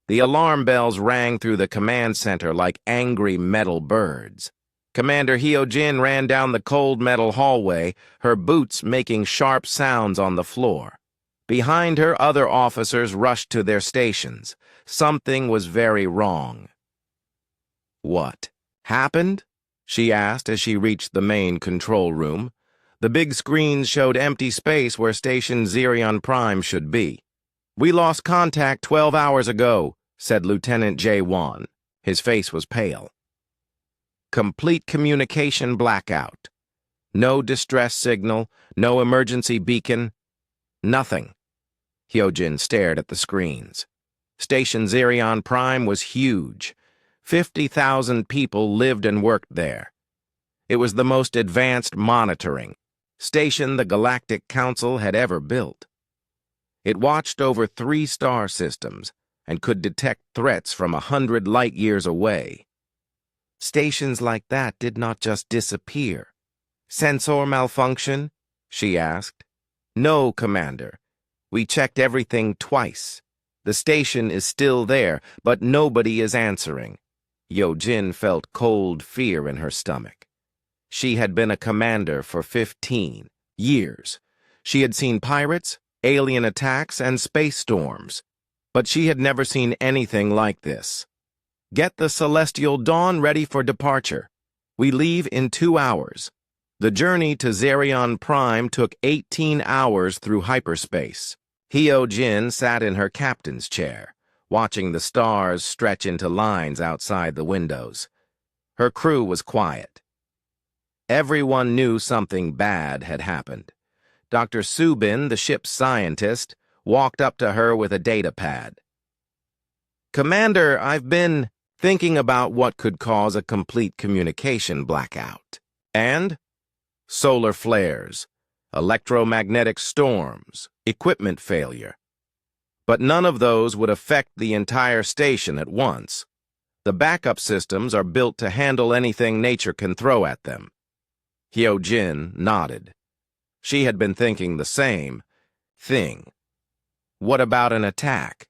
The alarm bells rang through the command center like angry metal birds. Commander Hyojin ran down the cold metal hallway, her boots making sharp sounds on the floor. Behind her, other officers rushed to their stations. Something was very wrong. What happened? She asked as she reached the main control room. The big screens showed empty space where Station Xerion Prime should be. "We lost contact 12 hours ago," said Lieutenant J1. His face was pale. Complete communication blackout. No distress signal, no emergency beacon, nothing. Hyojin stared at the screens. Station Xerion Prime was huge. 50,000 people lived and worked there. It was the most advanced monitoring station the Galactic Council had ever built. It watched over 3 star systems and could detect threats from 100 light-years away. Stations like that did not just disappear. "Sensor malfunction?" she asked. "No, Commander. We checked everything twice. The station is still there, but nobody is answering." Hyojin felt cold fear in her stomach. She had been a commander for 15 years. She had seen pirates, alien attacks, and space storms, but she had never seen anything like this. "Get the Celestial Dawn ready for departure. We leave in 2 hours." The journey to Xerion Prime took 18 hours through hyperspace. Hyojin sat in her captain's chair, watching the stars stretch into lines outside the windows. Her crew was quiet. Everyone knew something bad had happened. Dr. Subin, the ship's scientist, walked up to her with a data pad. "Commander, I've been thinking about what could cause a complete communication blackout. And? Solar flares, electromagnetic storms, equipment failure. But none of those would affect the entire station at once. The backup systems are built to handle anything nature can throw at them." Hyojin nodded. She had been thinking the same thing. What about an attack?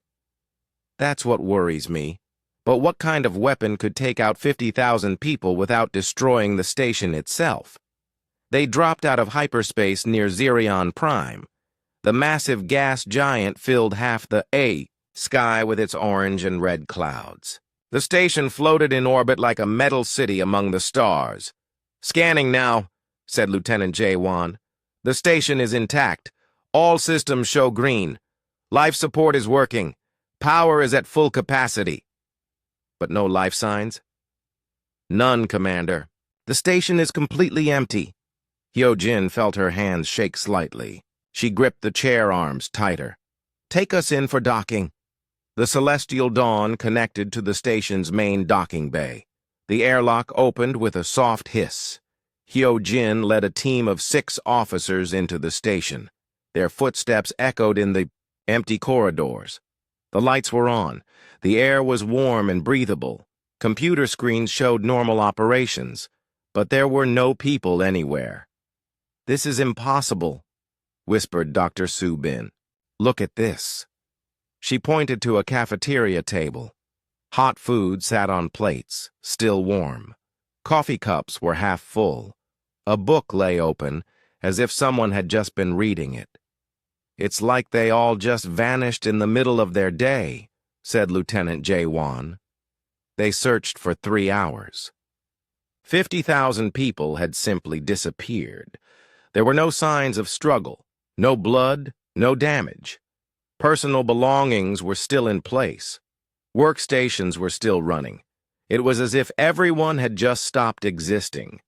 That's what worries me. But what kind of weapon could take out 50,000 people without destroying the station itself? They dropped out of hyperspace near Xerion Prime. The massive gas giant filled half the sky with its orange and red clouds. The station floated in orbit like a metal city among the stars. "Scanning now," said Lieutenant J1. "The station is intact. All systems show green. Life support is working. Power is at full capacity." "But no life signs?" "None, Commander. The station is completely empty." Hyojin felt her hands shake slightly. She gripped the chair arms tighter. "Take us in for docking." The Celestial Dawn connected to the station's main docking bay. The airlock opened with a soft hiss. Hyojin led a team of 6 officers into the station. Their footsteps echoed in the empty corridors. The lights were on. The air was warm and breathable. Computer screens showed normal operations, but there were no people anywhere. "This is impossible," whispered Dr. Subin. "Look at this." She pointed to a cafeteria table. Hot food sat on plates, still warm. Coffee cups were half full. A book lay open, as if someone had just been reading it. "It's like they all just vanished in the middle of their day," said Lieutenant J1. They searched for 3 hours. 50,000 people had simply disappeared. There were no signs of struggle, no blood, no damage. Personal belongings were still in place. Workstations were still running. It was as if everyone had just stopped existing.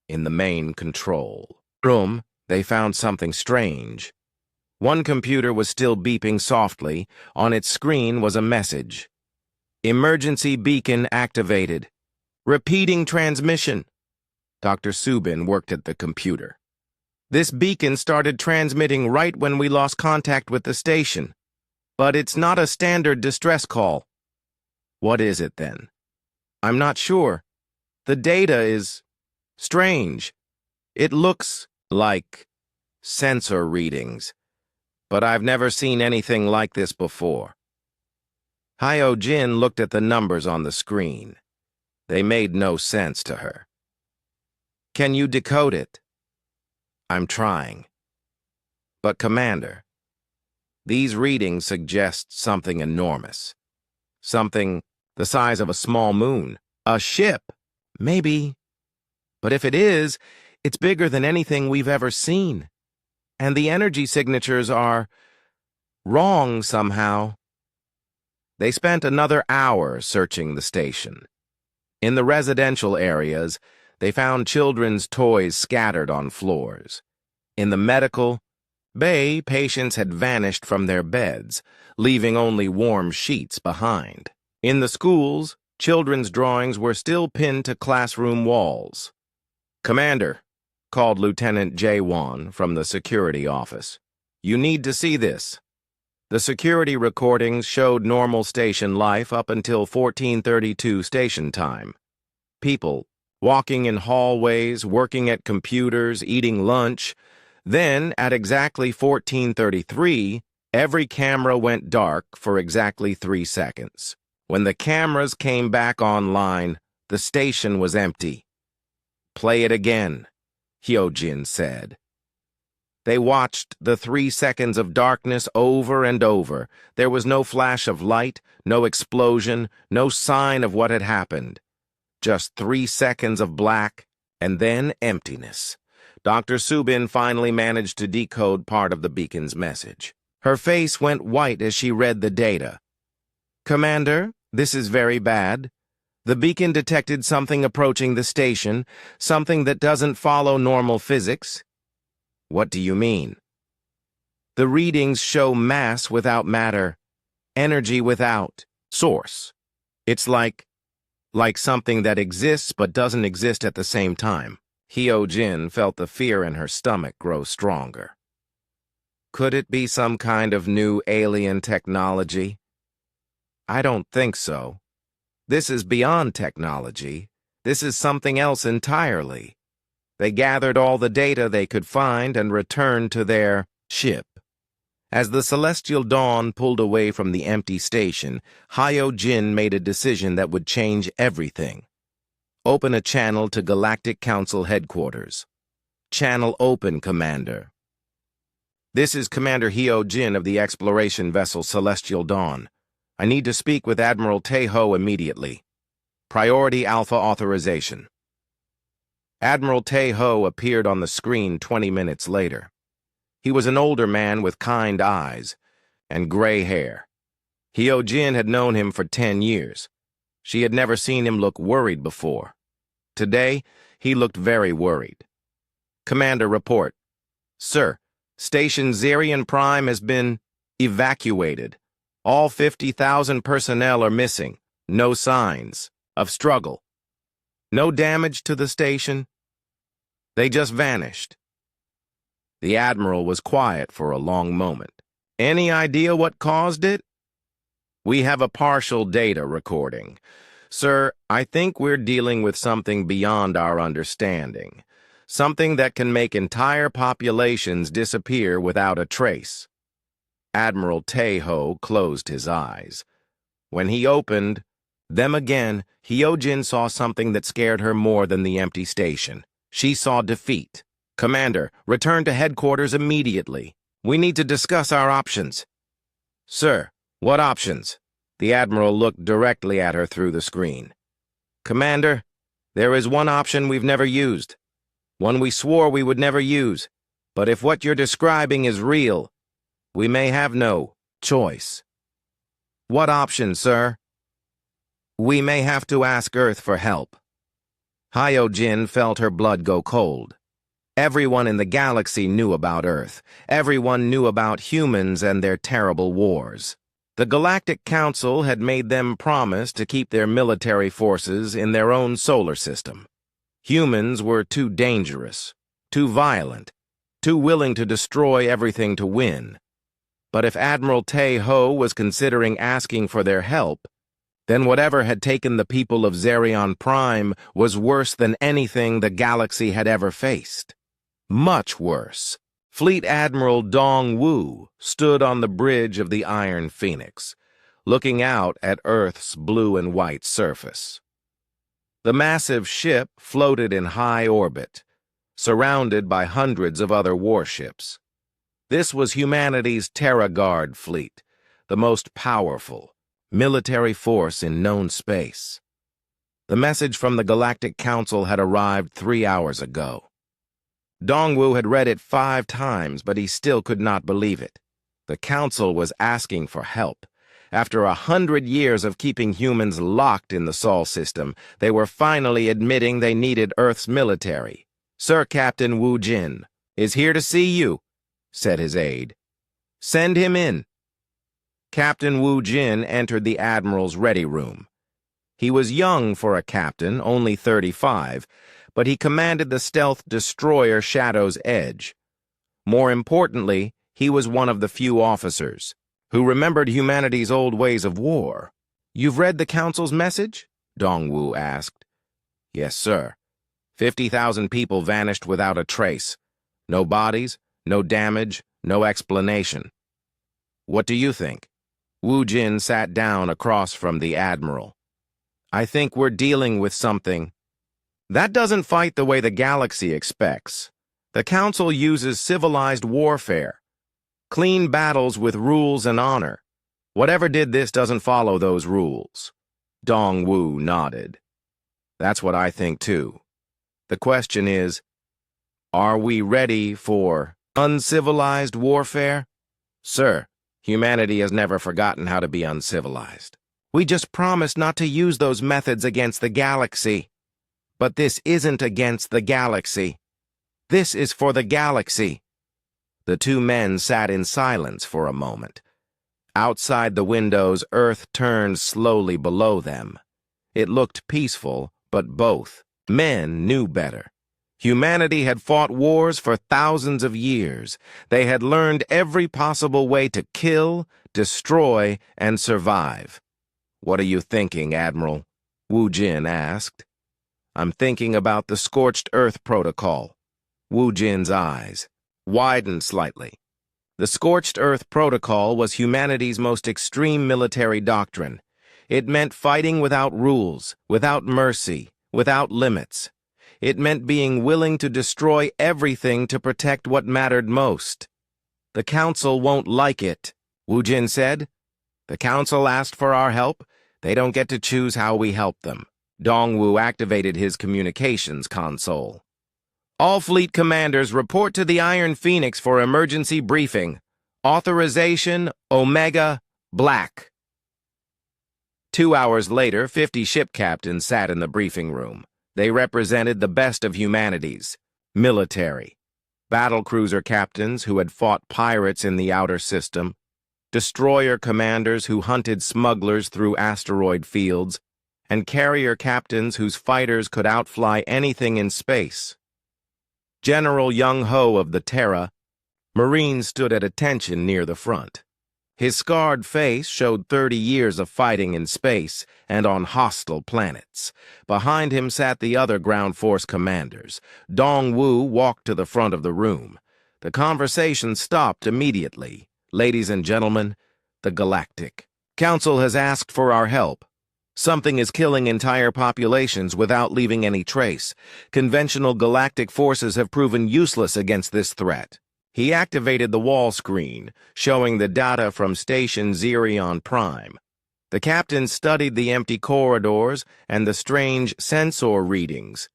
In the main control room, they found something strange. One computer was still beeping softly. On its screen was a message. "Emergency beacon activated. Repeating transmission." Dr. Subin worked at the computer. "This beacon started transmitting right when we lost contact with the station. But it's not a standard distress call." "What is it then?" "I'm not sure. The data is strange. It looks like sensor readings, but I've never seen anything like this before." Hyo-jin looked at the numbers on the screen. They made no sense to her. Can you decode it? I'm trying. But, Commander, these readings suggest something enormous. Something the size of a small moon. A ship. Maybe. But if it is, it's bigger than anything we've ever seen. And the energy signatures are wrong somehow. They spent another hour searching the station. In the residential areas, they found children's toys scattered on floors. In the medical bay, patients had vanished from their beds, leaving only warm sheets behind. In the schools, children's drawings were still pinned to classroom walls. Commander, called Lieutenant Jae-won from the security office. You need to see this. The security recordings showed normal station life up until 1432 station time. People walking in hallways, working at computers, eating lunch. Then, at exactly 1433, every camera went dark for exactly 3 seconds. When the cameras came back online, the station was empty. Play it again, Hyo-jin said. They watched the 3 seconds of darkness over and over. There was no flash of light, no explosion, no sign of what had happened. Just 3 seconds of black, and then emptiness. Dr. Subin finally managed to decode part of the beacon's message. Her face went white as she read the data. Commander, this is very bad. The beacon detected something approaching the station, something that doesn't follow normal physics. What do you mean? The readings show mass without matter, energy without source. It's like something that exists but doesn't exist at the same time. Hyo-jin felt the fear in her stomach grow stronger. Could it be some kind of new alien technology? I don't think so. This is beyond technology. This is something else entirely. They gathered all the data they could find and returned to their ship. As the celestial dawn pulled away from the empty station, Hyo-jin made a decision that would change everything. Open a channel to Galactic Council headquarters. Channel open, Commander. This is Commander Hyo-jin of the exploration vessel Celestial Dawn. I need to speak with Admiral Tae-ho immediately. Priority Alpha authorization. Admiral Tae-ho appeared on the screen 20 minutes later. He was an older man with kind eyes and gray hair. Hyo-jin had known him for 10 years. She had never seen him look worried before. Today, he looked very worried. Commander, report. Sir, Station Zerion Prime has been evacuated. All 50,000 personnel are missing. No signs of struggle. No damage to the station. They just vanished. The Admiral was quiet for a long moment. Any idea what caused it? We have a partial data recording. Sir, I think we're dealing with something beyond our understanding. Something that can make entire populations disappear without a trace. Admiral Tae-ho closed his eyes. When he opened them again, Hyo-jin saw something that scared her more than the empty station. She saw defeat. Commander, return to headquarters immediately. We need to discuss our options. Sir, what options? The Admiral looked directly at her through the screen. Commander, there is one option we've never used. One we swore we would never use. But if what you're describing is real, we may have no choice. What option, sir? We may have to ask Earth for help. Hyo-jin felt her blood go cold. Everyone in the galaxy knew about Earth. Everyone knew about humans and their terrible wars. The Galactic Council had made them promise to keep their military forces in their own solar system. Humans were too dangerous, too violent, too willing to destroy everything to win. But if Admiral Tae-ho was considering asking for their help, then whatever had taken the people of Zerion Prime was worse than anything the galaxy had ever faced. Much worse. Fleet Admiral Dong-woo stood on the bridge of the Iron Phoenix. looking out at Earth's blue and white surface. The massive ship floated in high orbit, surrounded by hundreds of other warships. This was humanity's Terra Guard fleet, the most powerful military force in known space. The message from the Galactic Council had arrived 3 hours ago. Dongwu had read it 5 times, but he still could not believe it. The Council was asking for help. After 100 years of keeping humans locked in the Sol system, they were finally admitting they needed Earth's military. "Sir Captain Wu Jin is here to see you," said his aide. "Send him in." Captain Wu Jin entered the Admiral's ready room. He was young for a captain, only 35, but he commanded the stealth destroyer Shadow's Edge. More importantly, he was one of the few officers who remembered humanity's old ways of war. "You've read the Council's message?" Dongwu asked. "Yes, sir. 50,000 people vanished without a trace. No bodies, no damage, no explanation. What do you think?" Wu Jin sat down across from the Admiral. "I think we're dealing with something that doesn't fight the way the galaxy expects. The Council uses civilized warfare, clean battles with rules and honor. Whatever did this doesn't follow those rules." Dongwu nodded. "That's what I think too. The question is, are we ready for uncivilized warfare?" "Sir, humanity has never forgotten how to be uncivilized. We just promised not to use those methods against the galaxy." "But this isn't against the galaxy. This is for the galaxy." The two men sat in silence for a moment. Outside the windows, Earth turned slowly below them. It looked peaceful, but both men knew better. Humanity had fought wars for thousands of years. They had learned every possible way to kill, destroy, and survive. "What are you thinking, Admiral?" Wu Jin asked. "I'm thinking about the Scorched Earth Protocol." Wu Jin's eyes widened slightly. The Scorched Earth Protocol was humanity's most extreme military doctrine. It meant fighting without rules, without mercy, without limits. It meant being willing to destroy everything to protect what mattered most. "The Council won't like it," Wu Jin said. "The Council asked for our help. They don't get to choose how we help them." Dongwu activated his communications console. "All fleet commanders report to the Iron Phoenix for emergency briefing. Authorization Omega Black." 2 hours later, 50 ship captains sat in the briefing room. They represented the best of humanity's military. Battlecruiser captains who had fought pirates in the outer system, destroyer commanders who hunted smugglers through asteroid fields, and carrier captains whose fighters could outfly anything in space. General Young Ho of the Terra Marine stood at attention near the front. His scarred face showed 30 years of fighting in space and on hostile planets. Behind him sat the other ground force commanders. Dongwu walked to the front of the room. The conversation stopped immediately. "Ladies and gentlemen, the Galactic Council has asked for our help. Something is killing entire populations without leaving any trace. Conventional galactic forces have proven useless against this threat." He activated the wall screen, showing the data from Station Xerion Prime. The captain studied the empty corridors and the strange sensor readings.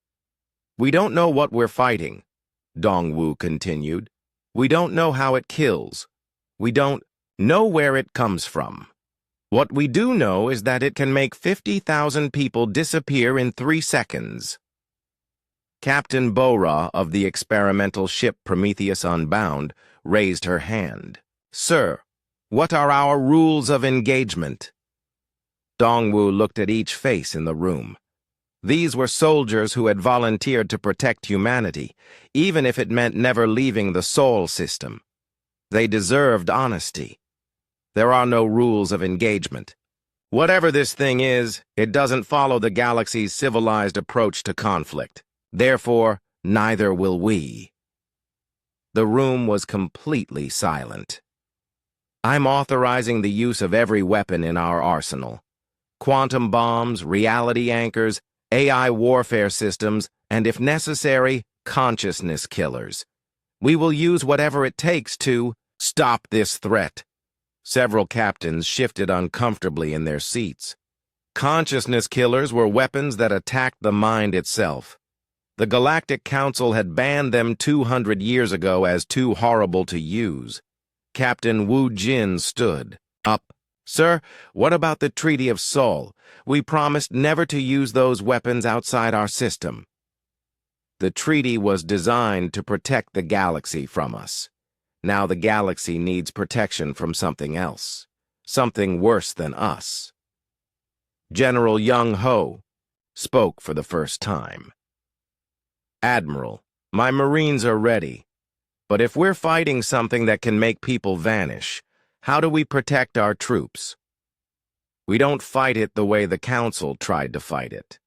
"We don't know what we're fighting," Dongwu continued. "We don't know how it kills. We don't know where it comes from. What we do know is that it can make 50,000 people disappear in 3 seconds. Captain Bora of the experimental ship Prometheus Unbound raised her hand. "Sir, what are our rules of engagement?" Dongwu looked at each face in the room. These were soldiers who had volunteered to protect humanity, even if it meant never leaving the Sol system. They deserved honesty. There are no rules of engagement. Whatever this thing is, it doesn't follow the galaxy's civilized approach to conflict. Therefore, neither will we. The room was completely silent. I'm authorizing the use of every weapon in our arsenal. Quantum bombs, reality anchors, AI warfare systems, and if necessary, consciousness killers. We will use whatever it takes to stop this threat. Several captains shifted uncomfortably in their seats. Consciousness killers were weapons that attacked the mind itself. The Galactic Council had banned them 200 years ago as too horrible to use. Captain Wu Jin stood up. Sir, what about the Treaty of Seoul? We promised never to use those weapons outside our system. The treaty was designed to protect the galaxy from us. Now the galaxy needs protection from something else. Something worse than us. General Young Ho spoke for the first time. Admiral, my Marines are ready. But if we're fighting something that can make people vanish, how do we protect our troops? We don't fight it the way the Council tried to fight it.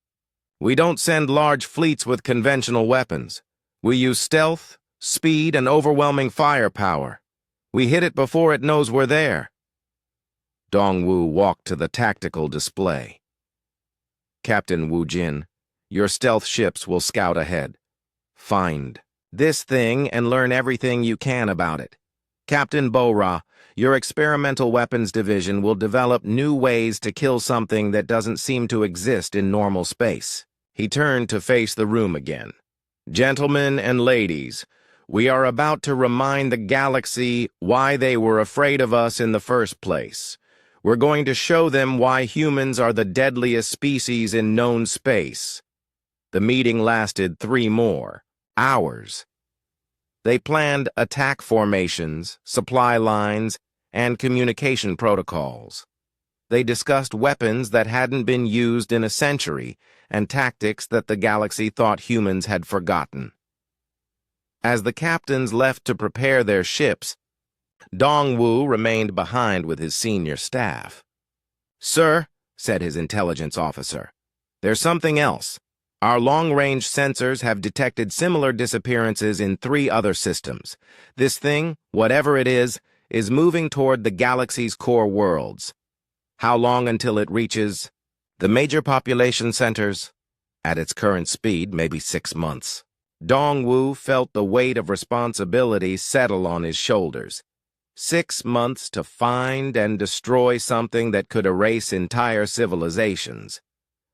We don't send large fleets with conventional weapons. We use stealth, speed, and overwhelming firepower. We hit it before it knows we're there. Dongwu walked to the tactical display. Captain Wu Jin, your stealth ships will scout ahead. Find this thing and learn everything you can about it. Captain Bo-Ra, your experimental weapons division will develop new ways to kill something that doesn't seem to exist in normal space. He turned to face the room again. Gentlemen and ladies, we are about to remind the galaxy why they were afraid of us in the first place. We're going to show them why humans are the deadliest species in known space. The meeting lasted 3 more hours. They planned attack formations, supply lines, and communication protocols. They discussed weapons that hadn't been used in a century and tactics that the galaxy thought humans had forgotten. As the captains left to prepare their ships, Dongwu remained behind with his senior staff. Sir, said his intelligence officer, there's something else. Our long-range sensors have detected similar disappearances in 3 other systems. This thing, whatever it is moving toward the galaxy's core worlds. How long until it reaches the major population centers? At its current speed, maybe 6 months. Dongwu felt the weight of responsibility settle on his shoulders. 6 months to find and destroy something that could erase entire civilizations.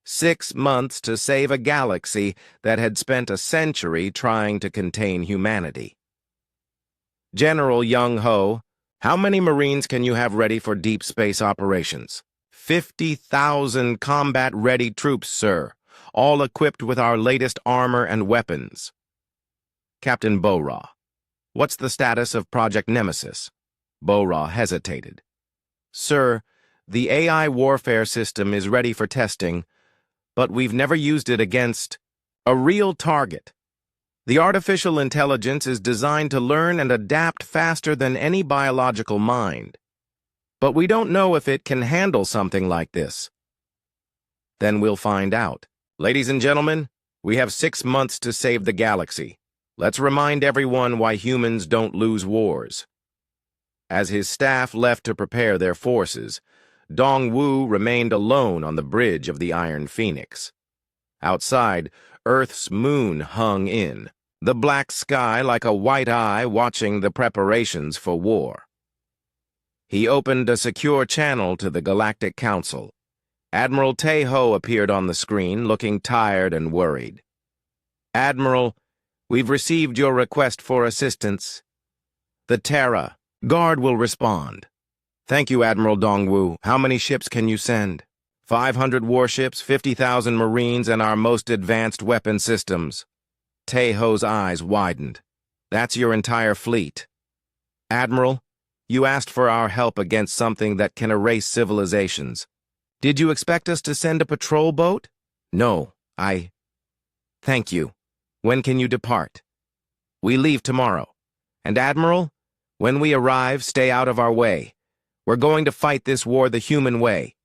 6 months to save a galaxy that had spent a century trying to contain humanity. General Young Ho, how many Marines can you have ready for deep space operations? 50,000 combat-ready troops, sir, all equipped with our latest armor and weapons. Captain Bo-Ra, what's the status of Project Nemesis? Bo-Ra hesitated. Sir, the AI warfare system is ready for testing, but we've never used it against a real target. The artificial intelligence is designed to learn and adapt faster than any biological mind. But we don't know if it can handle something like this. Then we'll find out. Ladies and gentlemen, we have 6 months to save the galaxy. Let's remind everyone why humans don't lose wars. As his staff left to prepare their forces, Dongwu remained alone on the bridge of the Iron Phoenix. Outside, Earth's moon hung in, the black sky like a white eye watching the preparations for war. He opened a secure channel to the Galactic Council. Admiral Tae-ho appeared on the screen, looking tired and worried. Admiral, we've received your request for assistance. The Terra Guard will respond. Thank you, Admiral Dongwu. How many ships can you send? 500 warships, 50,000 Marines, and our most advanced weapon systems. Tae-ho's eyes widened. That's your entire fleet. Admiral, you asked for our help against something that can erase civilizations. Did you expect us to send a patrol boat? No, Thank you. When can you depart? We leave tomorrow. And Admiral, when we arrive, stay out of our way. We're going to fight this war the human way.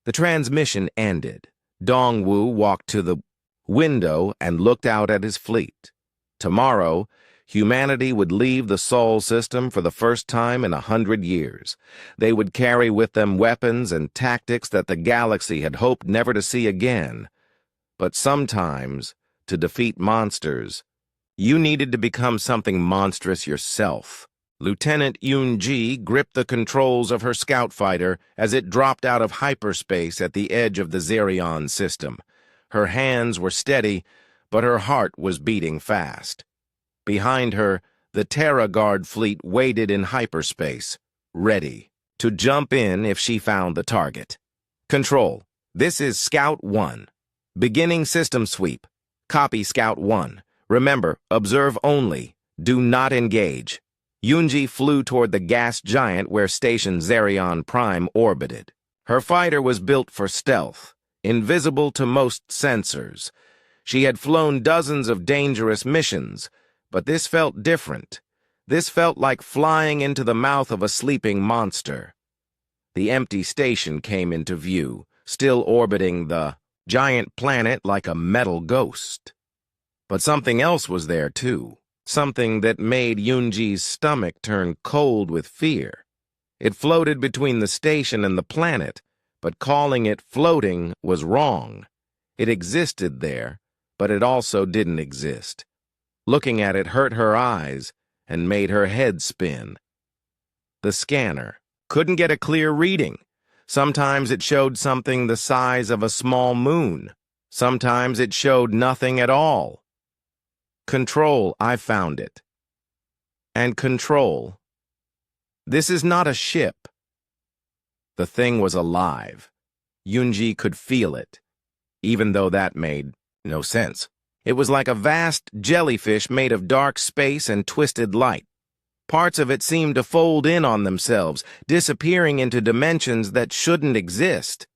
The transmission ended. Dongwu walked to the window and looked out at his fleet. Tomorrow, Humanity would leave the Sol system for the first time in 100 years. They would carry with them weapons and tactics that the galaxy had hoped never to see again. But sometimes, to defeat monsters, you needed to become something monstrous yourself. Lieutenant Yun-ji gripped the controls of her scout fighter as it dropped out of hyperspace at the edge of the Zerion system. Her hands were steady, but her heart was beating fast. Behind her, the Terra Guard fleet waited in hyperspace, ready to jump in if she found the target. Control, this is Scout 1. Beginning system sweep. Copy Scout 1. Remember, observe only. Do not engage. Yunji flew toward the gas giant where Station Zerion Prime orbited. Her fighter was built for stealth, invisible to most sensors. She had flown dozens of dangerous missions, but this felt different. This felt like flying into the mouth of a sleeping monster. The empty station came into view, still orbiting the giant planet like a metal ghost. But something else was there, too. Something that made Yunji's stomach turn cold with fear. It floated between the station and the planet, but calling it floating was wrong. It existed there, but it also didn't exist. Looking at it hurt her eyes and made her head spin. The scanner couldn't get a clear reading. Sometimes it showed something the size of a small moon. Sometimes it showed nothing at all. Control, I found it. And Control, this is not a ship. The thing was alive. Yunji could feel it, even though that made no sense. It was like a vast jellyfish made of dark space and twisted light. Parts of it seemed to fold in on themselves, disappearing into dimensions that shouldn't exist.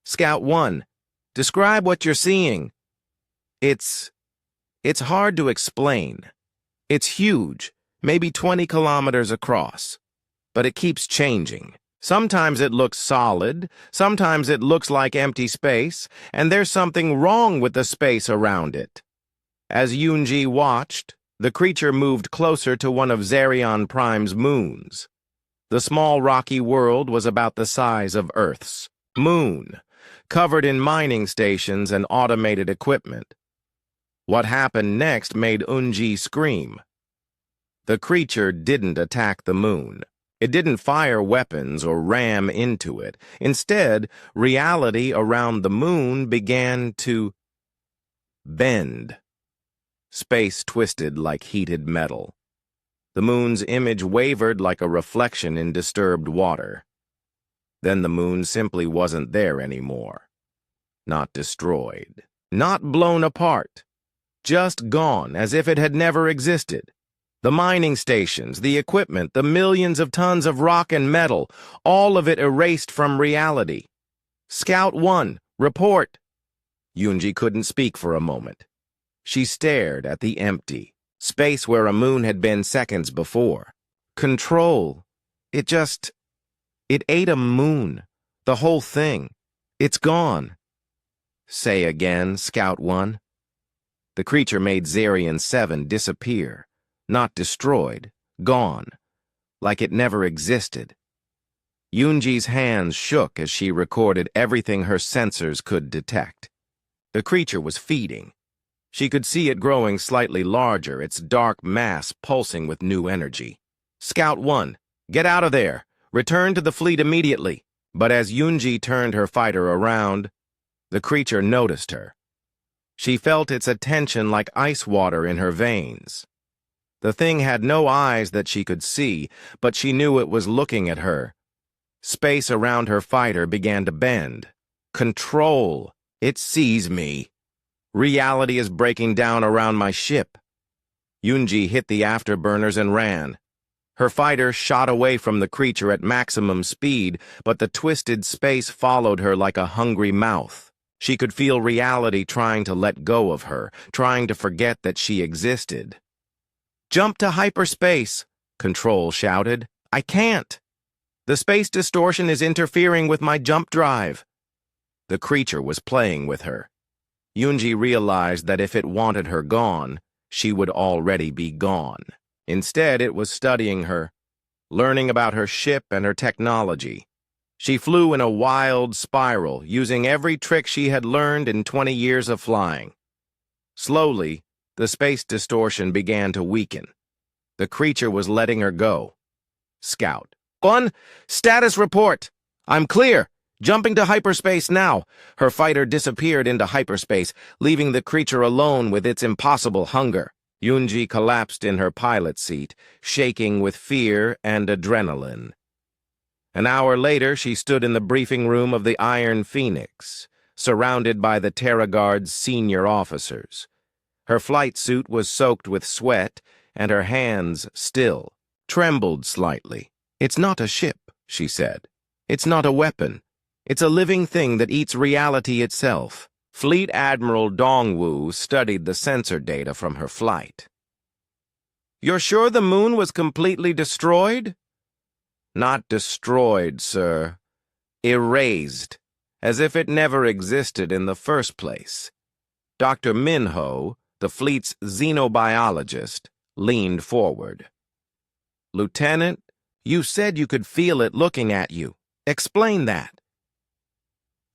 Scout 1, describe what you're seeing. It's hard to explain. It's huge, maybe 20 kilometers across. But it keeps changing. Sometimes it looks solid, sometimes it looks like empty space, and there's something wrong with the space around it. As Yunji watched, the creature moved closer to one of Zerion Prime's moons. The small rocky world was about the size of Earth's moon, covered in mining stations and automated equipment. What happened next made Yunji scream. The creature didn't attack the moon. It didn't fire weapons or ram into it. Instead, reality around the moon began to bend. Space twisted like heated metal. The moon's image wavered like a reflection in disturbed water. Then the moon simply wasn't there anymore. Not destroyed. Not blown apart. Just gone, as if it had never existed. The mining stations, the equipment, the millions of tons of rock and metal, all of it erased from reality. Scout 1, report. Yunji couldn't speak for a moment. She stared at the empty space where a moon had been seconds before. Control. It ate a moon. The whole thing. It's gone. Say again, Scout 1. The creature made Zerion 7 disappear, not destroyed, gone, like it never existed. Yunji's hands shook as she recorded everything her sensors could detect. The creature was feeding. She could see it growing slightly larger, its dark mass pulsing with new energy. Scout 1, get out of there. Return to the fleet immediately. But as Yunji turned her fighter around, the creature noticed her. She felt its attention like ice water in her veins. The thing had no eyes that she could see, but she knew it was looking at her. Space around her fighter began to bend. Control. It sees me. Reality is breaking down around my ship. Yunji hit the afterburners and ran. Her fighter shot away from the creature at maximum speed, but the twisted space followed her like a hungry mouth. She could feel reality trying to let go of her, trying to forget that she existed. Jump to hyperspace, Control shouted. I can't. The space distortion is interfering with my jump drive. The creature was playing with her. Yunji realized that if it wanted her gone, she would already be gone. Instead, it was studying her, learning about her ship and her technology. She flew in a wild spiral, using every trick she had learned in 20 years of flying. Slowly, the space distortion began to weaken. The creature was letting her go. Scout. 1. Status report. I'm clear. Jumping to hyperspace now. Her fighter disappeared into hyperspace, leaving the creature alone with its impossible hunger. Yunji collapsed in her pilot seat, shaking with fear and adrenaline. An hour later, she stood in the briefing room of the Iron Phoenix, surrounded by the Terra Guard's senior officers. Her flight suit was soaked with sweat, and her hands, still, trembled slightly. "It's not a ship," she said. "It's not a weapon. It's a living thing that eats reality itself." Fleet Admiral Dongwu studied the sensor data from her flight. "You're sure the moon was completely destroyed?" "Not destroyed, sir. Erased, as if it never existed in the first place." Dr. Minho, the fleet's xenobiologist, leaned forward. "Lieutenant, you said you could feel it looking at you. Explain that."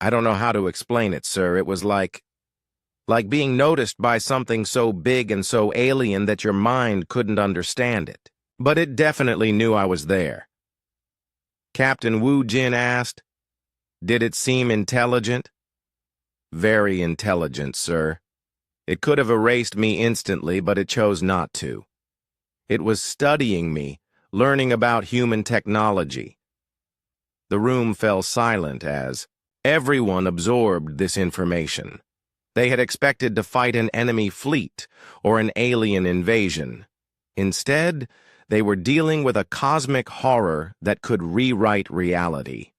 "I don't know how to explain it, sir. It was like being noticed by something so big and so alien that your mind couldn't understand it. But it definitely knew I was there." Captain Wu Jin asked, "Did it seem intelligent?" "Very intelligent, sir. It could have erased me instantly, but it chose not to. It was studying me, learning about human technology." The room fell silent as everyone absorbed this information. They had expected to fight an enemy fleet or an alien invasion. Instead, they were dealing with a cosmic horror that could rewrite reality.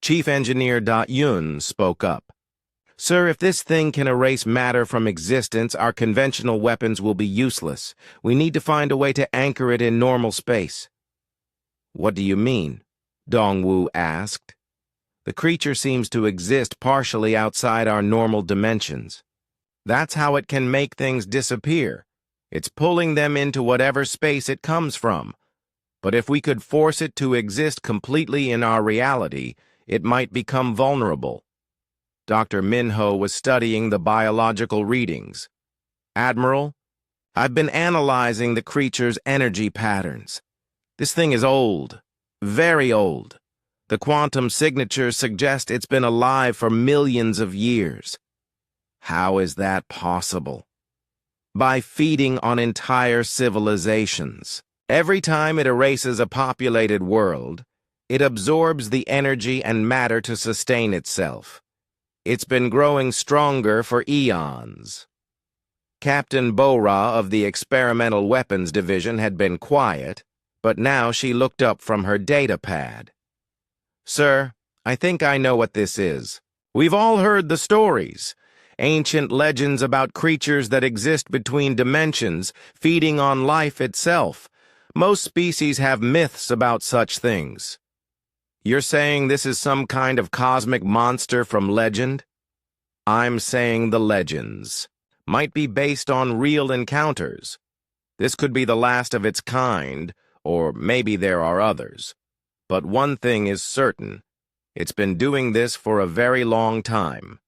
Chief Engineer Yun spoke up. "Sir, if this thing can erase matter from existence, our conventional weapons will be useless. We need to find a way to anchor it in normal space." "What do you mean?" Dongwu asked. "The creature seems to exist partially outside our normal dimensions. That's how it can make things disappear. It's pulling them into whatever space it comes from. But if we could force it to exist completely in our reality, it might become vulnerable." Dr. Minho was studying the biological readings. "Admiral, I've been analyzing the creature's energy patterns. This thing is old, very old. The quantum signatures suggest it's been alive for millions of years." "How is that possible?" "By feeding on entire civilizations. Every time it erases a populated world, it absorbs the energy and matter to sustain itself. It's been growing stronger for eons." Captain Bora of the Experimental Weapons Division had been quiet, but now she looked up from her data pad. "Sir, I think I know what this is. We've all heard the stories. Ancient legends about creatures that exist between dimensions, feeding on life itself. Most species have myths about such things. You're saying this is some kind of cosmic monster from legend?" "I'm saying the legends might be based on real encounters. This could be the last of its kind, or maybe there are others. But one thing is certain. It's been doing this for a very long time."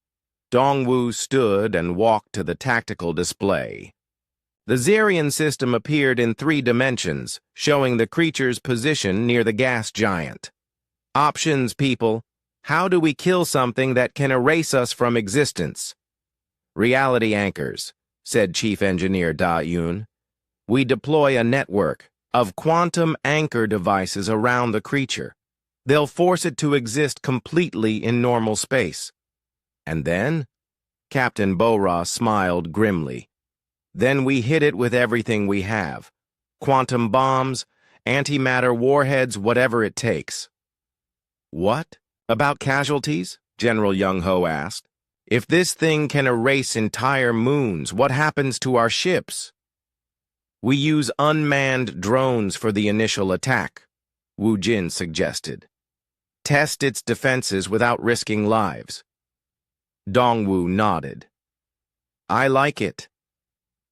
Dongwu stood and walked to the tactical display. The Zerian system appeared in 3 dimensions, showing the creature's position near the gas giant. "Options, people. How do we kill something that can erase us from existence?" "Reality anchors," said Chief Engineer Yun. "We deploy a network of quantum anchor devices around the creature. They'll force it to exist completely in normal space. And then?" Captain Bora smiled grimly. "Then we hit it with everything we have. Quantum bombs, antimatter warheads, whatever it takes." "What? About casualties?" General Young-ho asked. "If this thing can erase entire moons, what happens to our ships?" "We use unmanned drones for the initial attack," Wu Jin suggested. "Test its defenses without risking lives." Dongwu nodded. "I like it.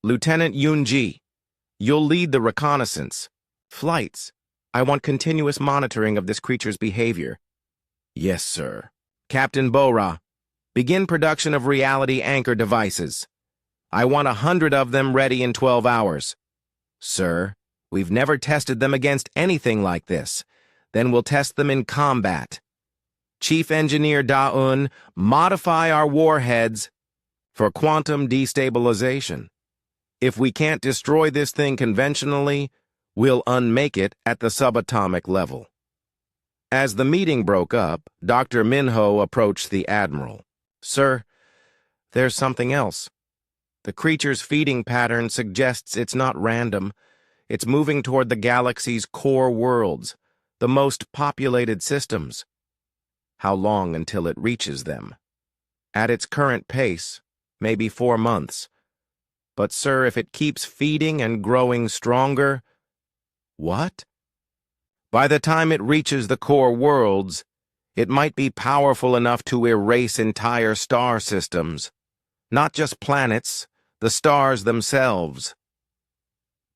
Lieutenant Yunji, you'll lead the reconnaissance. Flights. I want continuous monitoring of this creature's behavior. Yes, sir. Captain Bora, begin production of reality anchor devices. I want 100 of them ready in 12 hours. Sir, we've never tested them against anything like this. Then we'll test them in combat. Chief Engineer Da-un, modify our warheads for quantum destabilization. If we can't destroy this thing conventionally, we'll unmake it at the subatomic level. As the meeting broke up, Dr. Minho approached the Admiral. Sir, there's something else. The creature's feeding pattern suggests it's not random. It's moving toward the galaxy's core worlds, the most populated systems. How long until it reaches them? At its current pace, maybe 4 months. But, sir, if it keeps feeding and growing stronger... What? By the time it reaches the core worlds, it might be powerful enough to erase entire star systems. Not just planets, the stars themselves.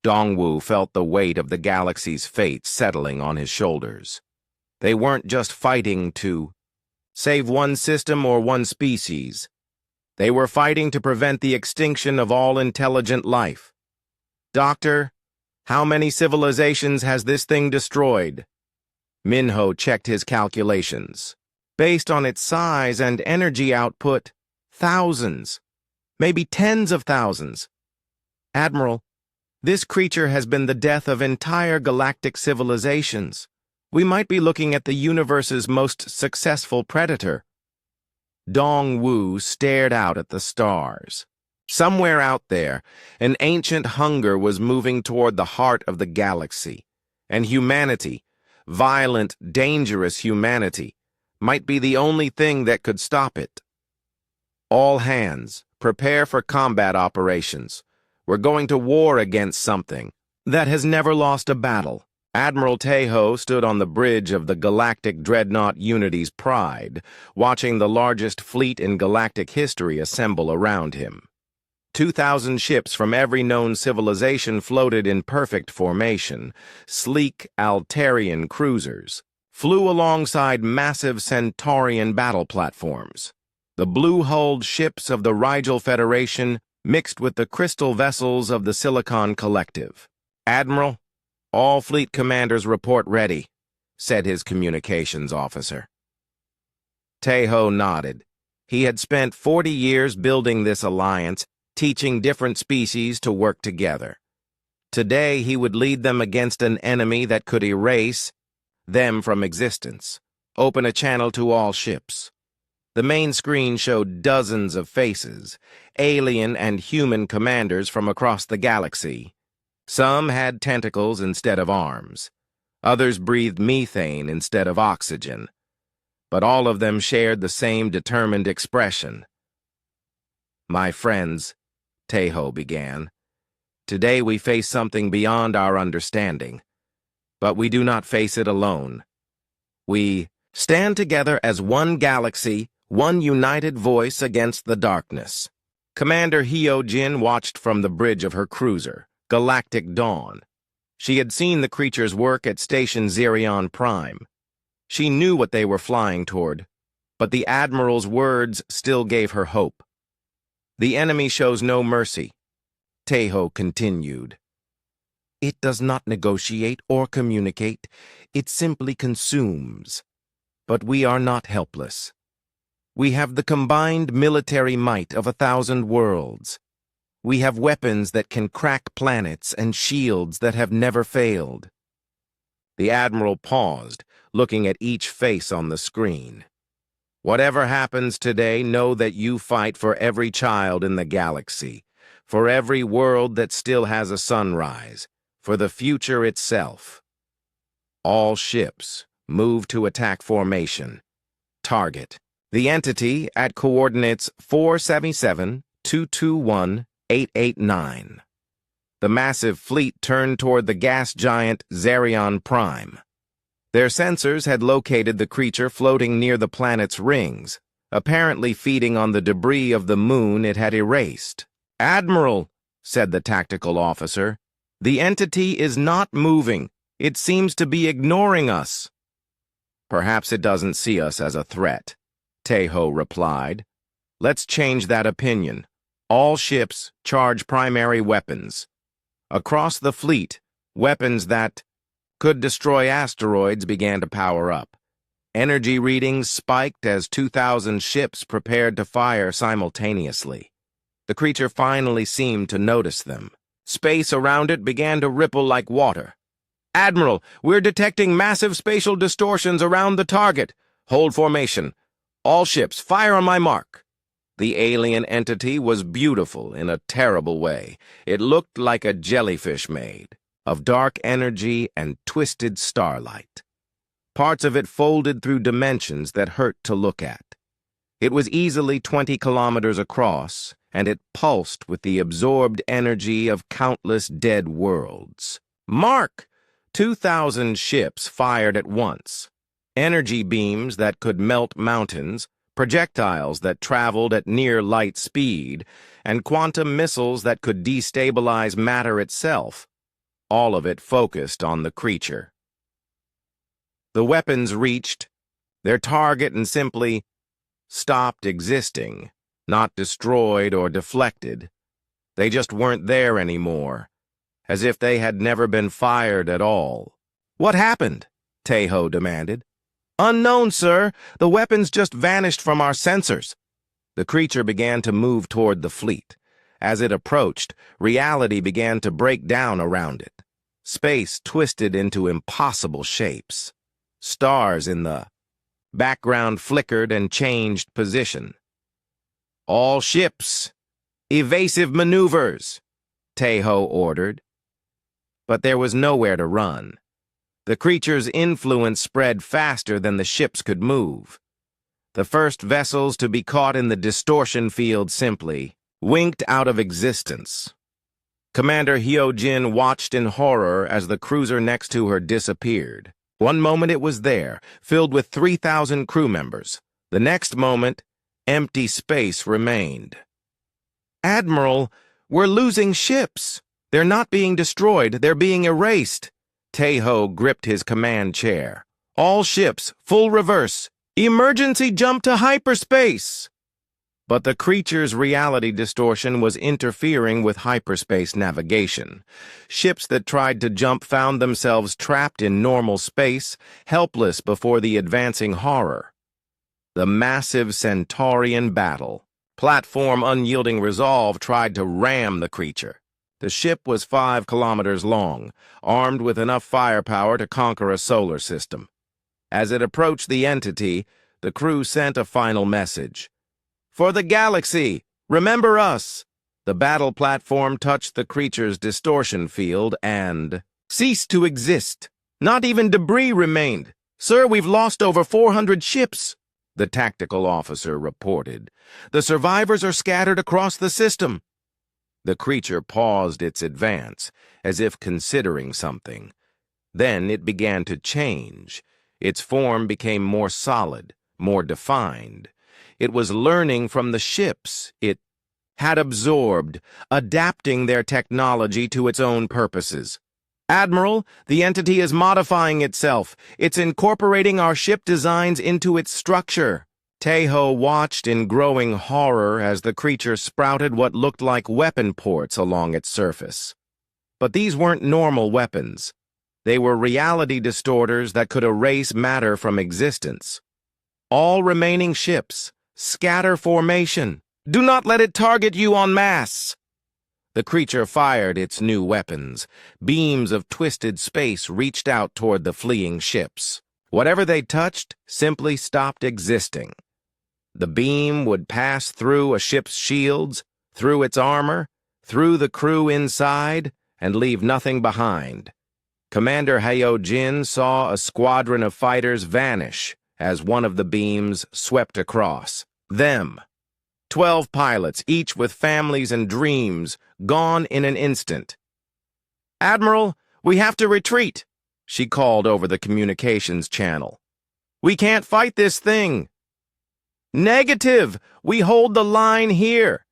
Dongwu felt the weight of the galaxy's fate settling on his shoulders. They weren't just fighting to save one system or one species. They were fighting to prevent the extinction of all intelligent life. Doctor, how many civilizations has this thing destroyed? Minho checked his calculations. Based on its size and energy output, thousands, maybe tens of thousands. Admiral, this creature has been the death of entire galactic civilizations. We might be looking at the universe's most successful predator. Dongwu stared out at the stars. Somewhere out there, an ancient hunger was moving toward the heart of the galaxy, and humanity, violent, dangerous humanity, might be the only thing that could stop it. All hands, prepare for combat operations. We're going to war against something that has never lost a battle. Admiral Tejo stood on the bridge of the galactic dreadnought Unity's Pride, watching the largest fleet in galactic history assemble around him. 2,000 ships from every known civilization floated in perfect formation. Sleek Altarian cruisers flew alongside massive Centaurian battle platforms. The blue-hulled ships of the Rigel Federation mixed with the crystal vessels of the Silicon Collective. Admiral, all fleet commanders report ready, said his communications officer. Tejo nodded. He had spent 40 years building this alliance, teaching different species to work together. Today he would lead them against an enemy that could erase them from existence, open a channel to all ships. The main screen showed dozens of faces, alien and human commanders from across the galaxy. Some had tentacles instead of arms. Others breathed methane instead of oxygen. But all of them shared the same determined expression. My friends, Tejo began, today we face something beyond our understanding. But we do not face it alone. We stand together as one galaxy, one united voice against the darkness. Commander Hyojin watched from the bridge of her cruiser, Galactic Dawn. She had seen the creature's work at Station Zerion Prime. She knew what they were flying toward, but the Admiral's words still gave her hope. The enemy shows no mercy, Tejo continued. It does not negotiate or communicate, it simply consumes. But we are not helpless. We have the combined military might of 1,000 worlds. We have weapons that can crack planets and shields that have never failed. The Admiral paused, looking at each face on the screen. Whatever happens today, know that you fight for every child in the galaxy, for every world that still has a sunrise, for the future itself. All ships, move to attack formation. Target. The entity at coordinates 477-221-889. The massive fleet turned toward the gas giant Zerion Prime. Their sensors had located the creature floating near the planet's rings, apparently feeding on the debris of the moon it had erased. Admiral, said the tactical officer. "The entity is not moving. It seems to be ignoring us." "Perhaps it doesn't see us as a threat," Tejo replied. "Let's change that opinion. All ships charge primary weapons. Across the fleet, weapons that could destroy asteroids began to power up. Energy readings spiked as 2,000 ships prepared to fire simultaneously. The creature finally seemed to notice them. Space around it began to ripple like water. "Admiral, we're detecting massive spatial distortions around the target. Hold formation. All ships, fire on my mark." The alien entity was beautiful in a terrible way. It looked like a jellyfish made of dark energy and twisted starlight. Parts of it folded through dimensions that hurt to look at. It was easily 20 kilometers across, and it pulsed with the absorbed energy of countless dead worlds. "Mark!" 2,000 ships fired at once. Energy beams that could melt mountains, projectiles that traveled at near light speed, and quantum missiles that could destabilize matter itself. All of it focused on the creature. The weapons reached their target and simply stopped existing, not destroyed or deflected. They just weren't there anymore, as if they had never been fired at all. "What happened?" Tejo demanded. "Unknown, sir. The weapons just vanished from our sensors." The creature began to move toward the fleet. As it approached, reality began to break down around it. Space twisted into impossible shapes. Stars in the background flickered and changed position. "All ships, evasive maneuvers," Tejo ordered. But there was nowhere to run. The creature's influence spread faster than the ships could move. The first vessels to be caught in the distortion field simply winked out of existence. Commander Hyojin watched in horror as the cruiser next to her disappeared. One moment it was there, filled with 3,000 crew members. The next moment, empty space remained. "Admiral, we're losing ships. They're not being destroyed, they're being erased." Tejo gripped his command chair. "All ships, full reverse. Emergency jump to hyperspace." But the creature's reality distortion was interfering with hyperspace navigation. Ships that tried to jump found themselves trapped in normal space, helpless before the advancing horror. The massive Centaurian battle. Platform Unyielding Resolve tried to ram the creature. The ship was 5 kilometers long, armed with enough firepower to conquer a solar system. As it approached the entity, the crew sent a final message. "For the galaxy, remember us!" The battle platform touched the creature's distortion field and ceased to exist. "Not even debris remained. Sir, we've lost over 400 ships," the tactical officer reported. "The survivors are scattered across the system." The creature paused its advance, as if considering something. Then it began to change. Its form became more solid, more defined. It was learning from the ships it had absorbed, adapting their technology to its own purposes. "Admiral, the entity is modifying itself. It's incorporating our ship designs into its structure." Tejo watched in growing horror as the creature sprouted what looked like weapon ports along its surface. But these weren't normal weapons. They were reality distorters that could erase matter from existence. "All remaining ships, scatter formation. Do not let it target you en masse." The creature fired its new weapons. Beams of twisted space reached out toward the fleeing ships. Whatever they touched simply stopped existing. The beam would pass through a ship's shields, through its armor, through the crew inside, and leave nothing behind. Commander Hyojin saw a squadron of fighters vanish as one of the beams swept across. Them. 12 pilots, each with families and dreams, gone in an instant. "Admiral, we have to retreat," she called over the communications channel. "We can't fight this thing." "Negative! We hold the line here."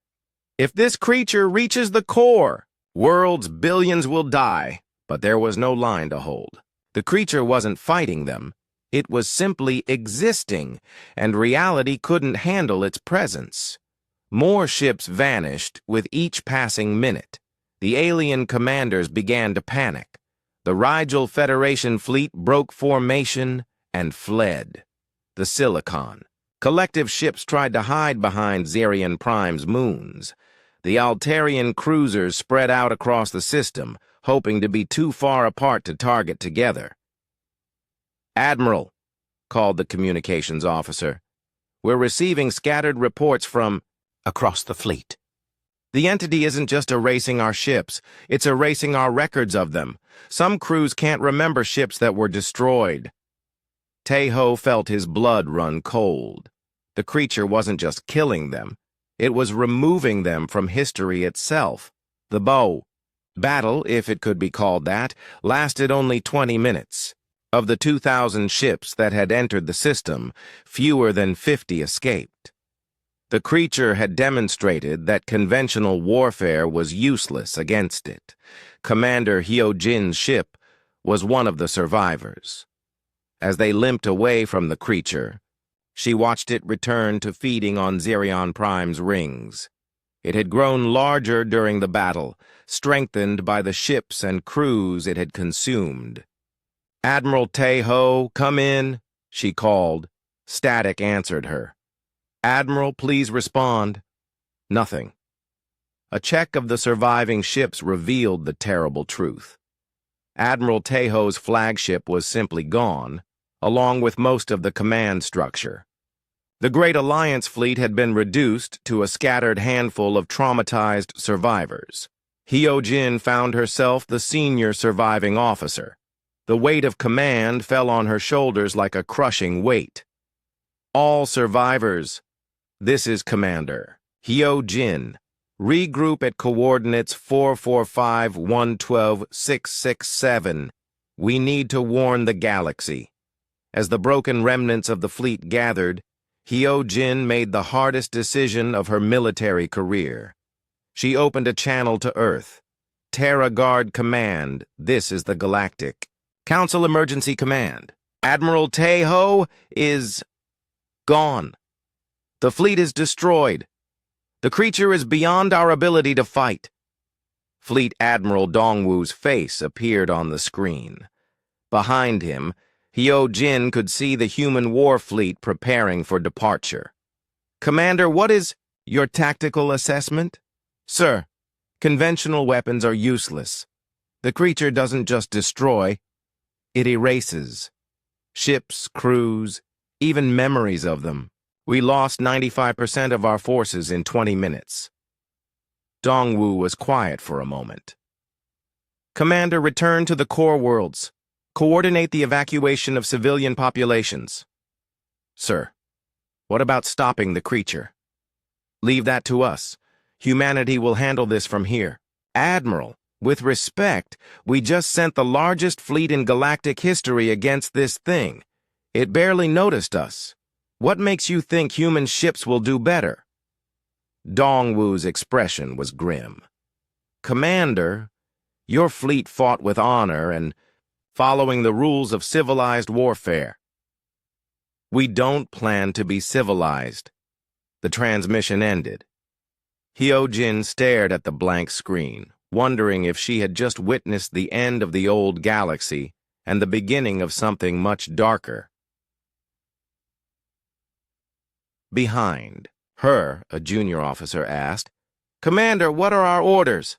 If this creature reaches the core, world's billions will die. But there was no line to hold. The creature wasn't fighting them. It was simply existing, and reality couldn't handle its presence. More ships vanished with each passing minute. The alien commanders began to panic. The Rigel Federation fleet broke formation and fled. The Silicon. Collective ships tried to hide behind Zerion Prime's moons. The Altarian cruisers spread out across the system, hoping to be too far apart to target together. "Admiral," called the communications officer, "we're receiving scattered reports from across the fleet. The entity isn't just erasing our ships, it's erasing our records of them. Some crews can't remember ships that were destroyed." Tejo felt his blood run cold. The creature wasn't just killing them, it was removing them from history itself. The battle, if it could be called that, lasted only 20 minutes. Of the 2,000 ships that had entered the system, fewer than 50 escaped. The creature had demonstrated that conventional warfare was useless against it. Commander Hyojin's ship was one of the survivors. As they limped away from the creature, she watched it return to feeding on Zerion Prime's rings. It had grown larger during the battle, strengthened by the ships and crews it had consumed. "Admiral Tejo, come in," she called. Static answered her. "Admiral, please respond." Nothing. A check of the surviving ships revealed the terrible truth. Admiral Tejo's flagship was simply gone, along with most of the command structure. The Great Alliance fleet had been reduced to a scattered handful of traumatized survivors. Hyojin found herself the senior surviving officer. The weight of command fell on her shoulders like a crushing weight. "All survivors, this is Commander Hyojin. Regroup at coordinates 445-112-667. We need to warn the galaxy." As the broken remnants of the fleet gathered, Hyojin made the hardest decision of her military career. She opened a channel to Earth. "Terra Guard Command, this is the Galactic. Council Emergency Command. Admiral Tejo is gone. The fleet is destroyed. The creature is beyond our ability to fight." Fleet Admiral Dongwu's face appeared on the screen. Behind him, Hyojin could see the human war fleet preparing for departure. "Commander, what is your tactical assessment?" "Sir, conventional weapons are useless. The creature doesn't just destroy, it erases. Ships, crews, even memories of them. We lost 95% of our forces in 20 minutes. Dongwu was quiet for a moment. "Commander, return to the core worlds. Coordinate the evacuation of civilian populations." "Sir, what about stopping the creature?" "Leave that to us. Humanity will handle this from here." "Admiral, with respect, we just sent the largest fleet in galactic history against this thing. It barely noticed us. What makes you think human ships will do better?" Dongwu's expression was grim. "Commander, your fleet fought with honor and following the rules of civilized warfare. We don't plan to be civilized." The transmission ended. Hyojin stared at the blank screen, wondering if she had just witnessed the end of the old galaxy and the beginning of something much darker. Behind her, a junior officer asked, "Commander, what are our orders?"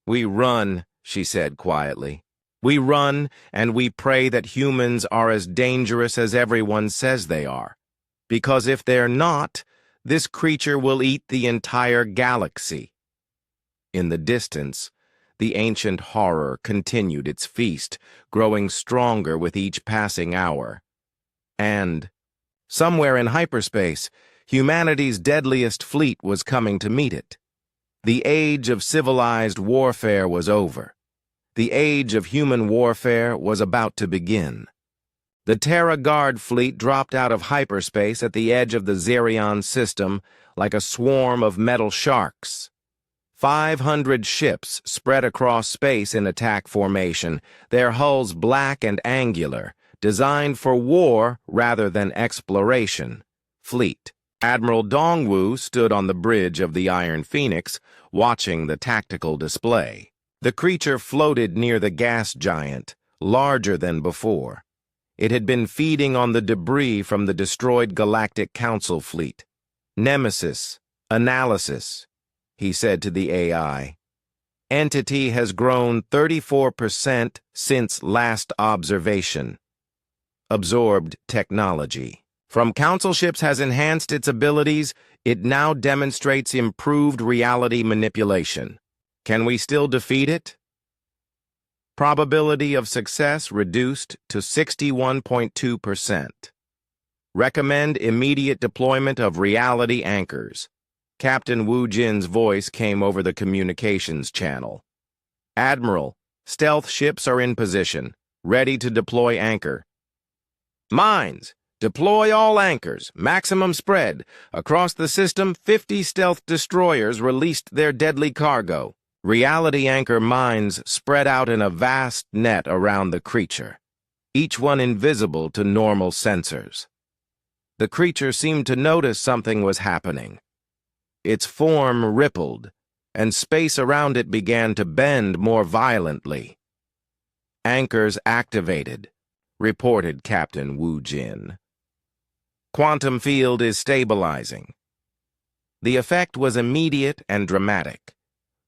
"We run," she said quietly. "We run, and we pray that humans are as dangerous as everyone says they are. Because if they're not, this creature will eat the entire galaxy." In the distance, the ancient horror continued its feast, growing stronger with each passing hour. And, somewhere in hyperspace, humanity's deadliest fleet was coming to meet it. The age of civilized warfare was over. The age of human warfare was about to begin. The Terra Guard fleet dropped out of hyperspace at the edge of the Zerion system like a swarm of metal sharks. 500 ships spread across space in attack formation, their hulls black and angular, designed for war rather than exploration. Fleet. Admiral Dongwu stood on the bridge of the Iron Phoenix, watching the tactical display. The creature floated near the gas giant, larger than before. It had been feeding on the debris from the destroyed Galactic Council fleet. Nemesis. Analysis, he said to the AI. Entity has grown 34% since last observation. Absorbed technology. From Council ships has enhanced its abilities, it now demonstrates improved reality manipulation. Can we still defeat it? Probability of success reduced to 61.2%. Recommend immediate deployment of reality anchors. Captain Wu Jin's voice came over the communications channel. Admiral, stealth ships are in position, ready to deploy anchor. Mines, deploy all anchors, maximum spread. Across the system, 50 stealth destroyers released their deadly cargo. Reality anchor mines spread out in a vast net around the creature, each one invisible to normal sensors. The creature seemed to notice something was happening. Its form rippled, and space around it began to bend more violently. Anchors activated, reported Captain Wu Jin. Quantum field is stabilizing. The effect was immediate and dramatic.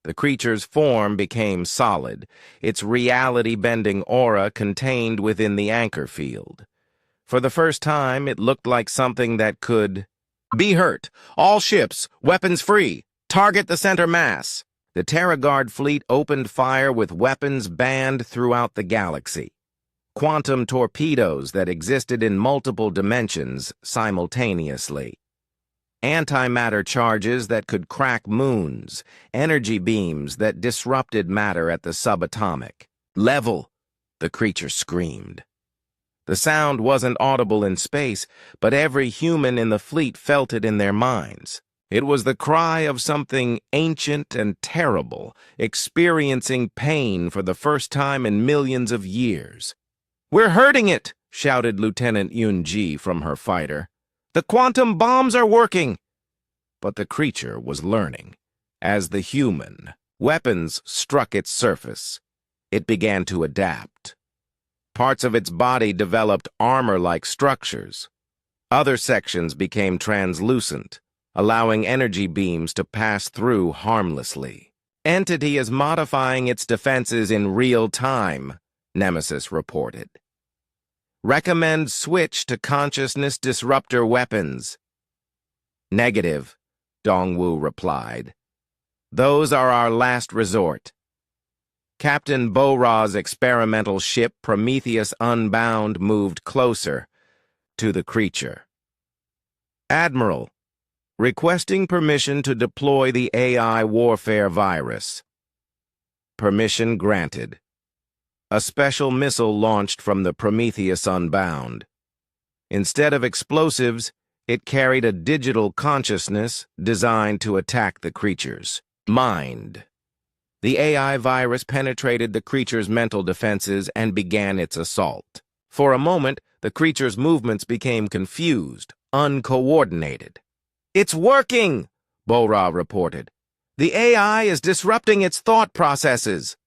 The creature's form became solid, its reality-bending aura contained within the anchor field. For the first time, it looked like something that could be hurt. All ships, weapons free. Target the center mass. The Terragard fleet opened fire with weapons banned throughout the galaxy. Quantum torpedoes that existed in multiple dimensions simultaneously. Antimatter charges that could crack moons. Energy beams that disrupted matter at the subatomic level. The creature screamed. The sound wasn't audible in space, but every human in the fleet felt it in their minds. It was the cry of something ancient and terrible, experiencing pain for the first time in millions of years. "We're hurting it!" shouted Lieutenant Yun-ji from her fighter. "The quantum bombs are working!" But the creature was learning. As the human, weapons struck its surface. It began to adapt. Parts of its body developed armor-like structures. Other sections became translucent, allowing energy beams to pass through harmlessly. Entity is modifying its defenses in real time, Nemesis reported. Recommend switch to consciousness disruptor weapons. Negative, Dongwu replied. Those are our last resort. Captain Bo-Ra's experimental ship Prometheus Unbound moved closer to the creature. Admiral, requesting permission to deploy the AI warfare virus. Permission granted. A special missile launched from the Prometheus Unbound. Instead of explosives, it carried a digital consciousness designed to attack the creature's mind. The AI virus penetrated the creature's mental defenses and began its assault. For a moment, the creature's movements became confused, uncoordinated. "It's working!" Bo-Ra reported. "The AI is disrupting its thought processes."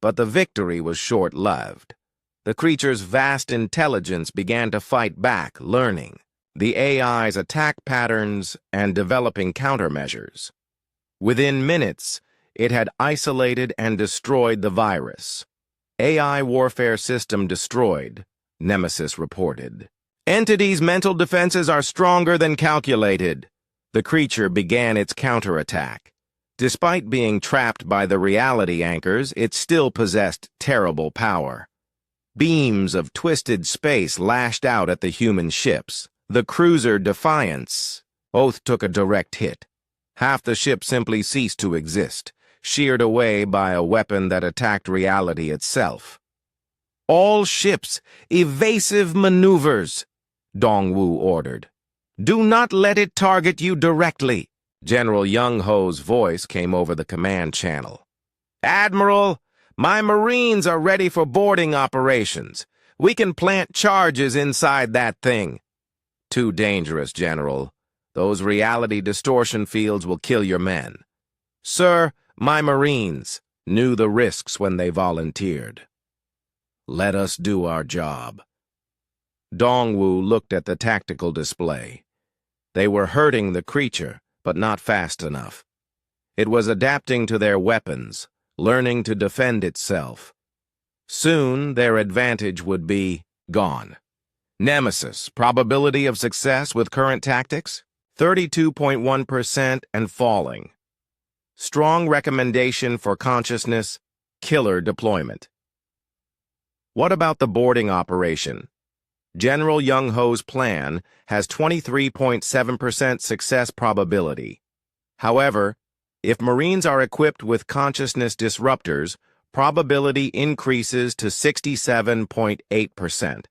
But the victory was short-lived. The creature's vast intelligence began to fight back, learning the AI's attack patterns and developing countermeasures. Within minutes, it had isolated and destroyed the virus. AI warfare system destroyed, Nemesis reported. Entity's mental defenses are stronger than calculated. The creature began its counterattack. Despite being trapped by the reality anchors, it still possessed terrible power. Beams of twisted space lashed out at the human ships. The cruiser Defiance both took a direct hit. Half the ship simply ceased to exist, sheared away by a weapon that attacked reality itself. "All ships, evasive maneuvers," Dongwu ordered. "Do not let it target you directly. General Young-Ho's voice came over the command channel. "Admiral, my Marines are ready for boarding operations. We can plant charges inside that thing." "Too dangerous, General. Those reality distortion fields will kill your men." "Sir, my Marines knew the risks when they volunteered. Let us do our job." Dongwu looked at the tactical display. They were hurting the creature, but not fast enough. It was adapting to their weapons, learning to defend itself. Soon, their advantage would be gone. Nemesis, probability of success with current tactics? 32.1% and falling. Strong recommendation for consciousness, killer deployment. What about the boarding operation? General Young-Ho's plan has 23.7% success probability. However, if Marines are equipped with consciousness disruptors, probability increases to 67.8%.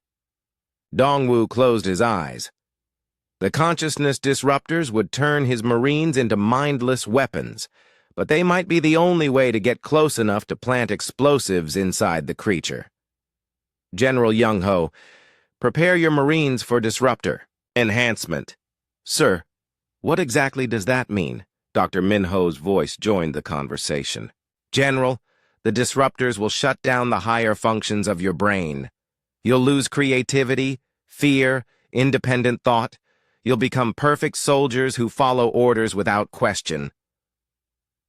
Dongwu closed his eyes. The consciousness disruptors would turn his Marines into mindless weapons, but they might be the only way to get close enough to plant explosives inside the creature. General Young-Ho, prepare your Marines for disruptor enhancement. "Sir, what exactly does that mean?" Dr. Minho's voice joined the conversation. "General, the disruptors will shut down the higher functions of your brain. You'll lose creativity, fear, independent thought. You'll become perfect soldiers who follow orders without question."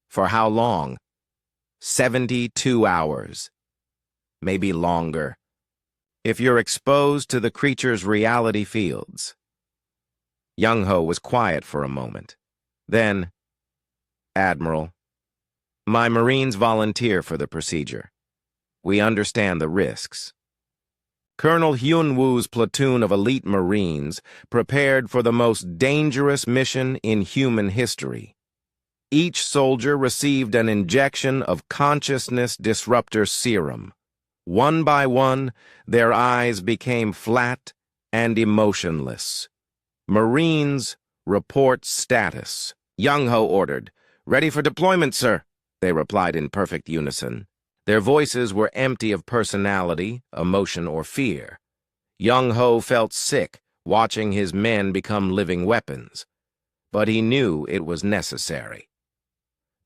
"For how long?" 72 hours. Maybe longer. If you're exposed to the creature's reality fields. Young-Ho was quiet for a moment. Then, "Admiral, my Marines volunteer for the procedure. We understand the risks." Colonel Hyun-Woo's platoon of elite Marines prepared for the most dangerous mission in human history. Each soldier received an injection of consciousness disruptor serum. One by one, their eyes became flat and emotionless. "Marines, report status." Young-Ho ordered. "Ready for deployment, sir," they replied in perfect unison. Their voices were empty of personality, emotion, or fear. Young-Ho felt sick watching his men become living weapons, but he knew it was necessary.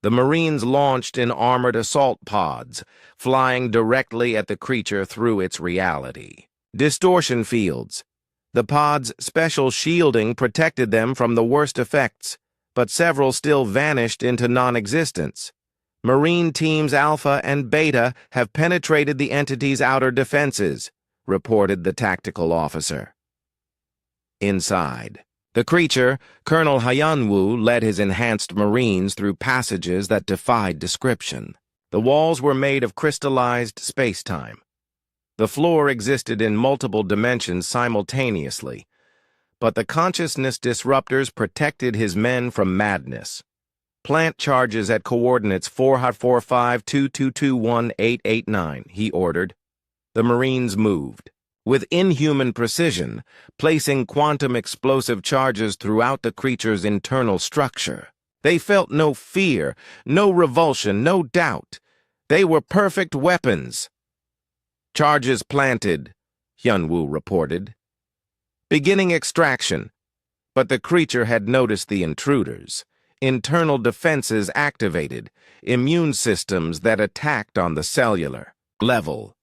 The Marines launched in armored assault pods, flying directly at the creature through its reality. Distortion fields. The pods' special shielding protected them from the worst effects, but several still vanished into non-existence. Marine Teams Alpha and Beta have penetrated the entity's outer defenses, reported the tactical officer. Inside, the creature, Colonel Hyun-Woo, led his enhanced Marines through passages that defied description. The walls were made of crystallized space-time. The floor existed in multiple dimensions simultaneously, but the consciousness disruptors protected his men from madness. "Plant charges at coordinates 445-2221-889, he ordered. The Marines moved. With inhuman precision, placing quantum explosive charges throughout the creature's internal structure. They felt no fear, no revulsion, no doubt. They were perfect weapons. "Charges planted," Hyun-Woo reported. "Beginning extraction." But the creature had noticed the intruders. Internal defenses activated, immune systems that attacked on the cellular level.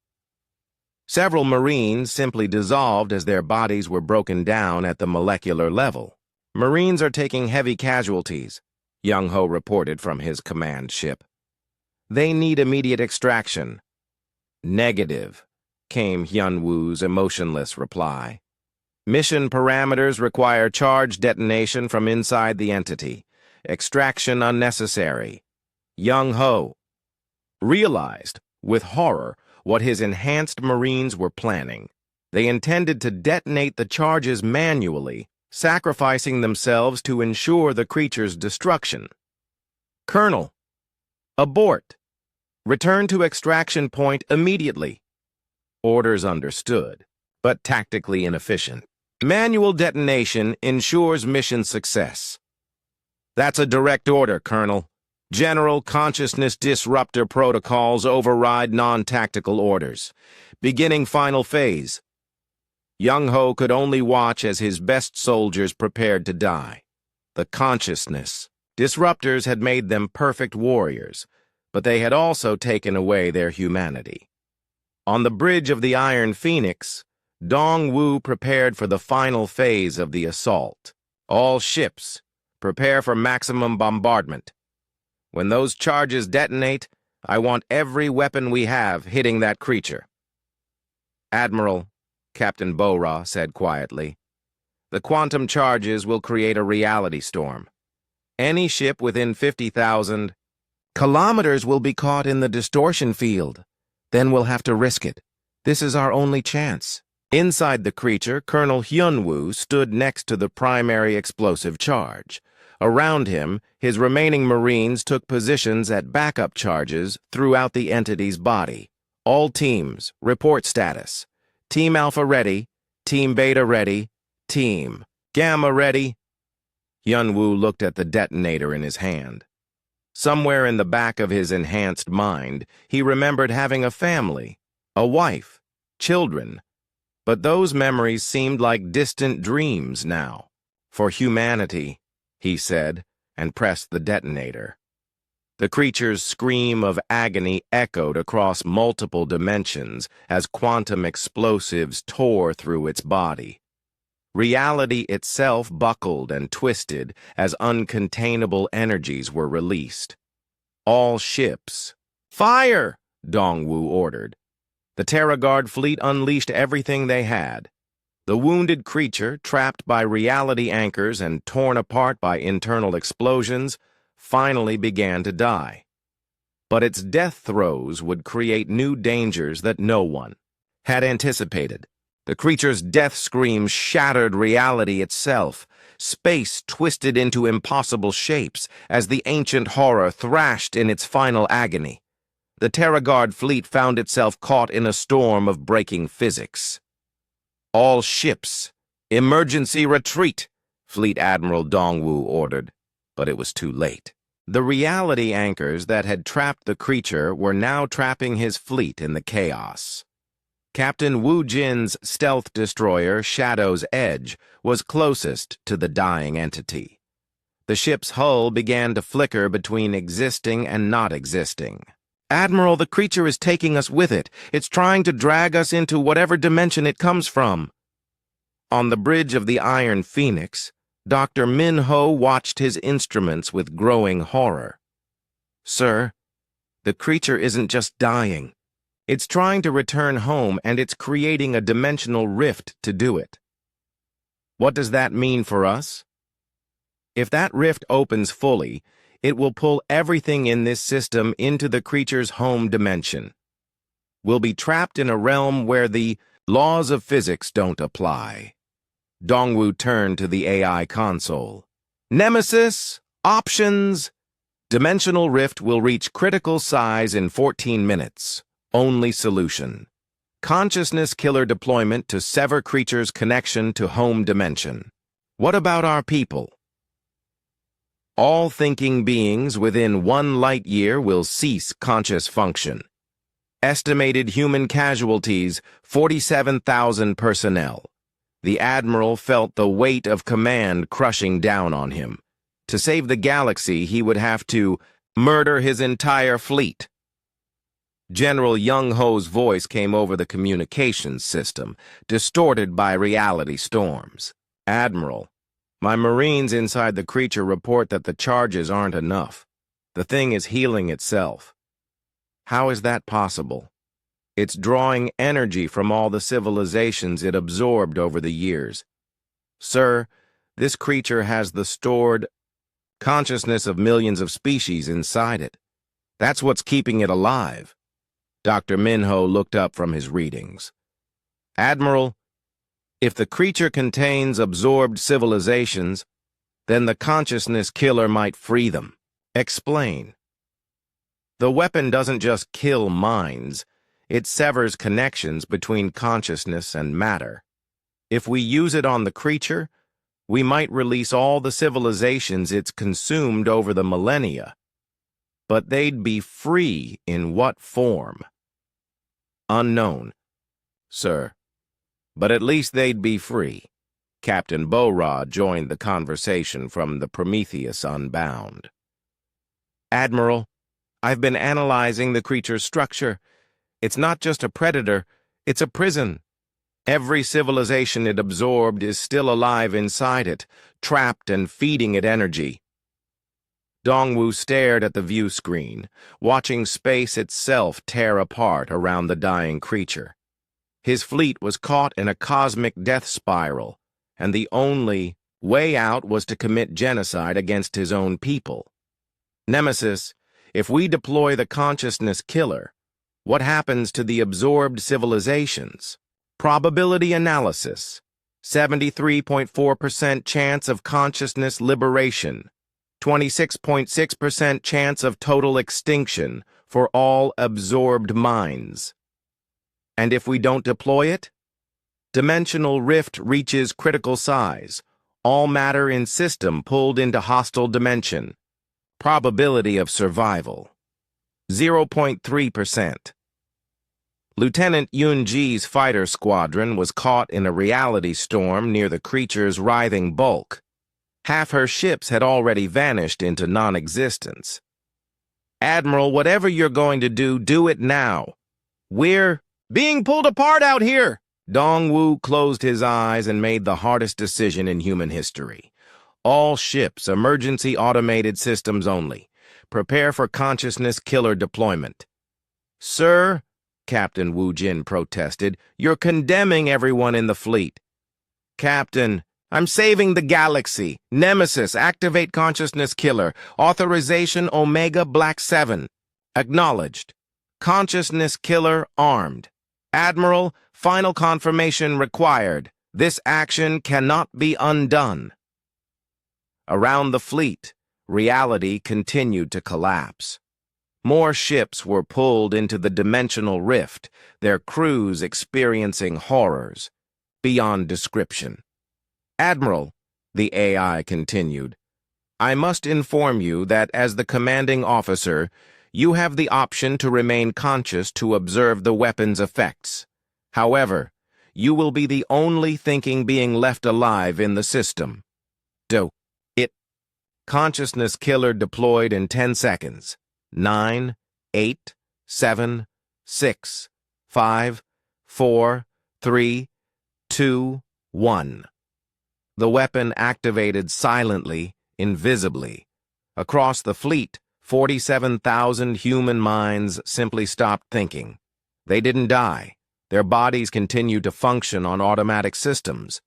Several Marines simply dissolved as their bodies were broken down at the molecular level. "Marines are taking heavy casualties," Young-Ho reported from his command ship. "They need immediate extraction." "Negative," came Hyun-Woo's emotionless reply. "Mission parameters require charge detonation from inside the entity. Extraction unnecessary." Young-Ho realized, with horror, what his enhanced Marines were planning. They intended to detonate the charges manually, sacrificing themselves to ensure the creature's destruction. "Colonel, abort. Return to extraction point immediately." Orders understood, but tactically inefficient. "Manual detonation ensures mission success." That's a direct order, Colonel. General consciousness disruptor protocols override non-tactical orders. Beginning final phase. Young-Ho could only watch as his best soldiers prepared to die. The consciousness. Disruptors had made them perfect warriors, but they had also taken away their humanity. On the bridge of the Iron Phoenix, Dong-Wu prepared for the final phase of the assault. All ships, prepare for maximum bombardment. When those charges detonate, I want every weapon we have hitting that creature. Admiral, Captain Bo-Ra said quietly, the quantum charges will create a reality storm. Any ship within 50,000 kilometers will be caught in the distortion field. Then we'll have to risk it. This is our only chance. Inside the creature, Colonel Hyun-Woo stood next to the primary explosive charge. Around him, his remaining Marines took positions at backup charges throughout the entity's body. All teams, report status. Team Alpha ready, Team Beta ready, Team Gamma ready. Hyun-Woo looked at the detonator in his hand. Somewhere in the back of his enhanced mind, he remembered having a family, a wife, children. But those memories seemed like distant dreams now. For humanity, he said, and pressed the detonator. The creature's scream of agony echoed across multiple dimensions as quantum explosives tore through its body. Reality itself buckled and twisted as uncontainable energies were released. All ships. Fire! Dong-Wu ordered. The Terra Guard fleet unleashed everything they had. The wounded creature, trapped by reality anchors and torn apart by internal explosions, finally began to die. But its death throes would create new dangers that no one had anticipated. The creature's death screams shattered reality itself. Space twisted into impossible shapes as the ancient horror thrashed in its final agony. The Terra Guard fleet found itself caught in a storm of breaking physics. All ships, emergency retreat, Fleet Admiral Dong-Wu ordered, but it was too late. The reality anchors that had trapped the creature were now trapping his fleet in the chaos. Captain Wu Jin's stealth destroyer, Shadow's Edge, was closest to the dying entity. The ship's hull began to flicker between existing and not existing. Admiral, the creature is taking us with it. It's trying to drag us into whatever dimension it comes from. On the bridge of the Iron Phoenix, Dr. Min-Ho watched his instruments with growing horror. Sir, the creature isn't just dying. It's trying to return home, and it's creating a dimensional rift to do it. What does that mean for us? If that rift opens fully, it will pull everything in this system into the creature's home dimension. We'll be trapped in a realm where the laws of physics don't apply. Dong-Wu turned to the AI console. Nemesis, options. Dimensional rift will reach critical size in 14 minutes. Only solution. Consciousness killer deployment to sever creature's connection to home dimension. What about our people? All thinking beings within 1 light year will cease conscious function. Estimated human casualties, 47,000 personnel. The Admiral felt the weight of command crushing down on him. To save the galaxy, he would have to murder his entire fleet. General Young-Ho's voice came over the communications system, distorted by reality storms. Admiral, my Marines inside the creature report that the charges aren't enough. The thing is healing itself. How is that possible? It's drawing energy from all the civilizations it absorbed over the years. Sir, this creature has the stored consciousness of millions of species inside it. That's what's keeping it alive. Dr. Min-Ho looked up from his readings. Admiral, if the creature contains absorbed civilizations, then the consciousness killer might free them. Explain. The weapon doesn't just kill minds, it severs connections between consciousness and matter. If we use it on the creature, We might release all the civilizations it's consumed over the millennia, but they'd be free in what form? Unknown, sir. But at least they'd be free. Captain Bowrod joined the conversation from the Prometheus Unbound. Admiral, I've been analyzing the creature's structure. It's not just a predator, it's a prison. Every civilization it absorbed is still alive inside it, trapped and feeding it energy. Dongwu stared at the view screen, watching space itself tear apart around the dying creature. His fleet was caught in a cosmic death spiral, and the only way out was to commit genocide against his own people. Nemesis, if we deploy the consciousness killer, what happens to the absorbed civilizations? Probability analysis. 73.4% chance of consciousness liberation. 26.6% chance of total extinction for all absorbed minds. And if we don't deploy it? Dimensional rift reaches critical size. All matter in system pulled into hostile dimension. Probability of survival. 0.3%. Lieutenant Yunji's fighter squadron was caught in a reality storm near the creature's writhing bulk. Half her ships had already vanished into non-existence. Admiral, whatever you're going to do, do it now. We're being pulled apart out here. Dongwu closed his eyes and made the hardest decision in human history. All ships, emergency automated systems only. Prepare for consciousness killer deployment. Sir, Captain Wu Jin protested, you're condemning everyone in the fleet. Captain, I'm saving the galaxy. Nemesis, activate consciousness killer. Authorization Omega Black 7. Acknowledged. Consciousness killer armed. Admiral, final confirmation required. This action cannot be undone. Around the fleet, reality continued to collapse. More ships were pulled into the dimensional rift, their crews experiencing horrors beyond description. Admiral, the AI continued, I must inform you that as the commanding officer, you have the option to remain conscious to observe the weapon's effects. However, you will be the only thinking being left alive in the system. Consciousness killer deployed in 10 seconds. 9, 8, 7, 6, 5, 4, 3, 2, 1. The weapon activated silently, invisibly. Across the fleet, 47,000 human minds simply stopped thinking. They didn't die. Their bodies continued to function on automatic systems.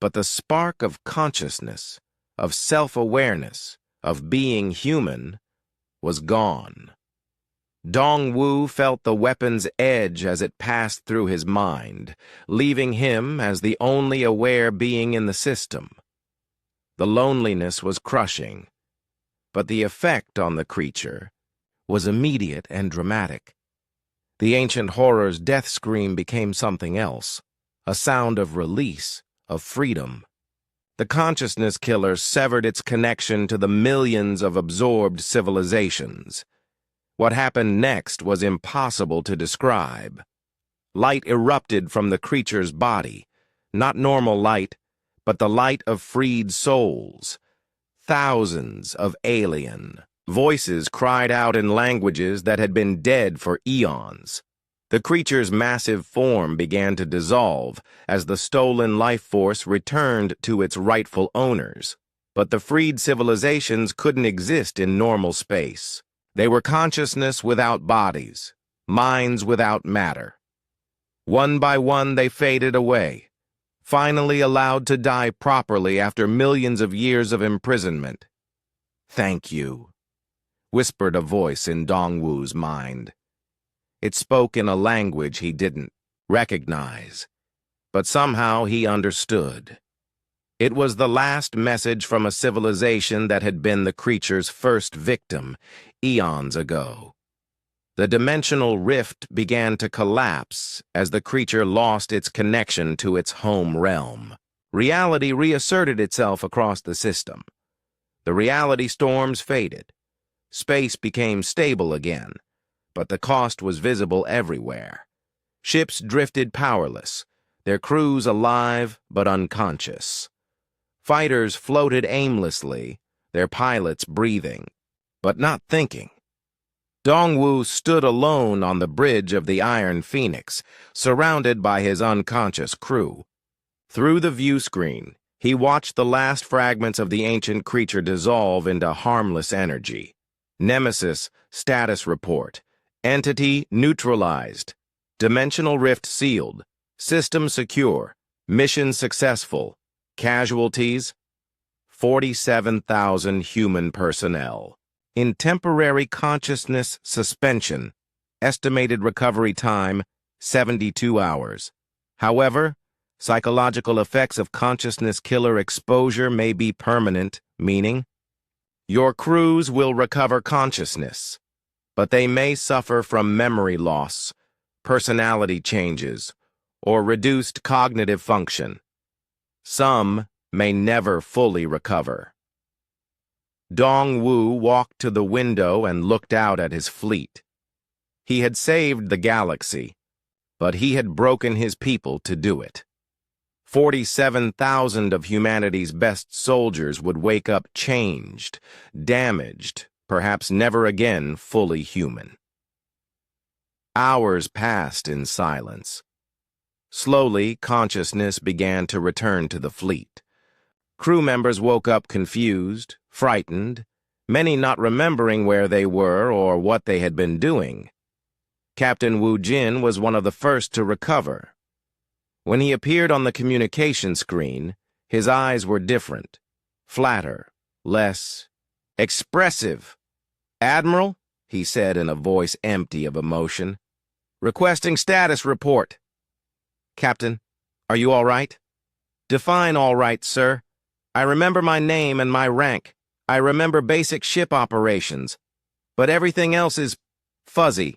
But the spark of consciousness, of self-awareness, of being human, was gone. Dongwu felt the weapon's edge as it passed through his mind, leaving him as the only aware being in the system. The loneliness was crushing, but the effect on the creature was immediate and dramatic. The ancient horror's death scream became something else, a sound of release, of freedom. The consciousness killer severed its connection to the millions of absorbed civilizations. What happened next was impossible to describe. Light erupted from the creature's body, not normal light, but the light of freed souls. Thousands of alien voices cried out in languages that had been dead for eons. The creature's massive form began to dissolve as the stolen life force returned to its rightful owners. But the freed civilizations couldn't exist in normal space. They were consciousness without bodies, minds without matter. One by one they faded away, finally allowed to die properly after millions of years of imprisonment. "Thank you," whispered a voice in Dongwu's mind. It spoke in a language he didn't recognize, but somehow he understood. It was the last message from a civilization that had been the creature's first victim, eons ago. The dimensional rift began to collapse as the creature lost its connection to its home realm. Reality reasserted itself across the system. The reality storms faded. Space became stable again, but the cost was visible everywhere. Ships drifted powerless, their crews alive but unconscious. Fighters floated aimlessly, their pilots breathing, but not thinking. Dongwu stood alone on the bridge of the Iron Phoenix, surrounded by his unconscious crew. Through the view screen, he watched the last fragments of the ancient creature dissolve into harmless energy. Nemesis status report. Entity neutralized. Dimensional rift sealed. System secure. Mission successful. Casualties: 47,000 human personnel. In temporary consciousness suspension. Estimated recovery time: 72 hours. However, psychological effects of consciousness killer exposure may be permanent, meaning your crews will recover consciousness, but they may suffer from memory loss, personality changes, or reduced cognitive function. Some may never fully recover. Dongwu walked to the window and looked out at his fleet. He had saved the galaxy, but he had broken his people to do it. 47,000 of humanity's best soldiers would wake up changed, damaged, perhaps never again fully human. Hours passed in silence. Slowly, consciousness began to return to the fleet. Crew members woke up confused, frightened, many not remembering where they were or what they had been doing. Captain Wu Jin was one of the first to recover. When he appeared on the communication screen, his eyes were different, flatter, less expressive. "Admiral," he said in a voice empty of emotion, "requesting status report." "Captain, are you all right?" "Define all right, sir. I remember my name and my rank. I remember basic ship operations. But everything else is fuzzy."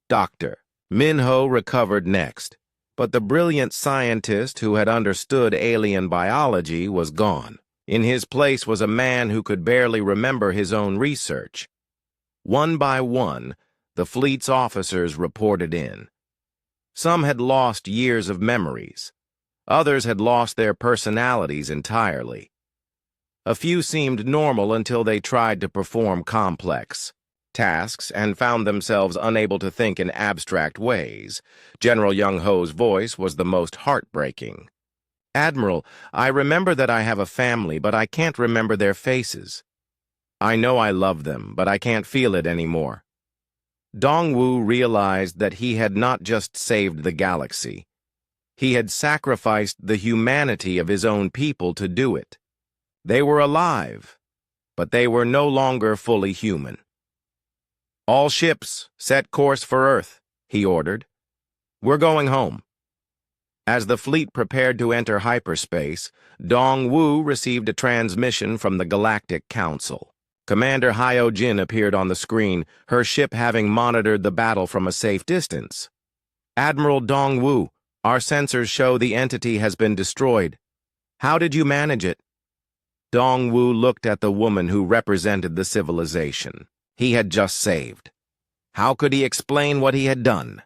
"Doctor." Minho recovered next, but the brilliant scientist who had understood alien biology was gone. In his place was a man who could barely remember his own research. One by one, the fleet's officers reported in. Some had lost years of memories. Others had lost their personalities entirely. A few seemed normal until they tried to perform complex tasks and found themselves unable to think in abstract ways. General Young-ho's voice was the most heartbreaking. "Admiral, I remember that I have a family, but I can't remember their faces. I know I love them, but I can't feel it anymore." Dongwu realized that he had not just saved the galaxy. He had sacrificed the humanity of his own people to do it. They were alive, but they were no longer fully human. "All ships, set course for Earth," he ordered. "We're going home." As the fleet prepared to enter hyperspace, Dongwu received a transmission from the Galactic Council. Commander Hyojin appeared on the screen, her ship having monitored the battle from a safe distance. "Admiral Dongwu, our sensors show the entity has been destroyed. How did you manage it?" Dongwu looked at the woman who represented the civilization he had just saved. How could he explain what he had done?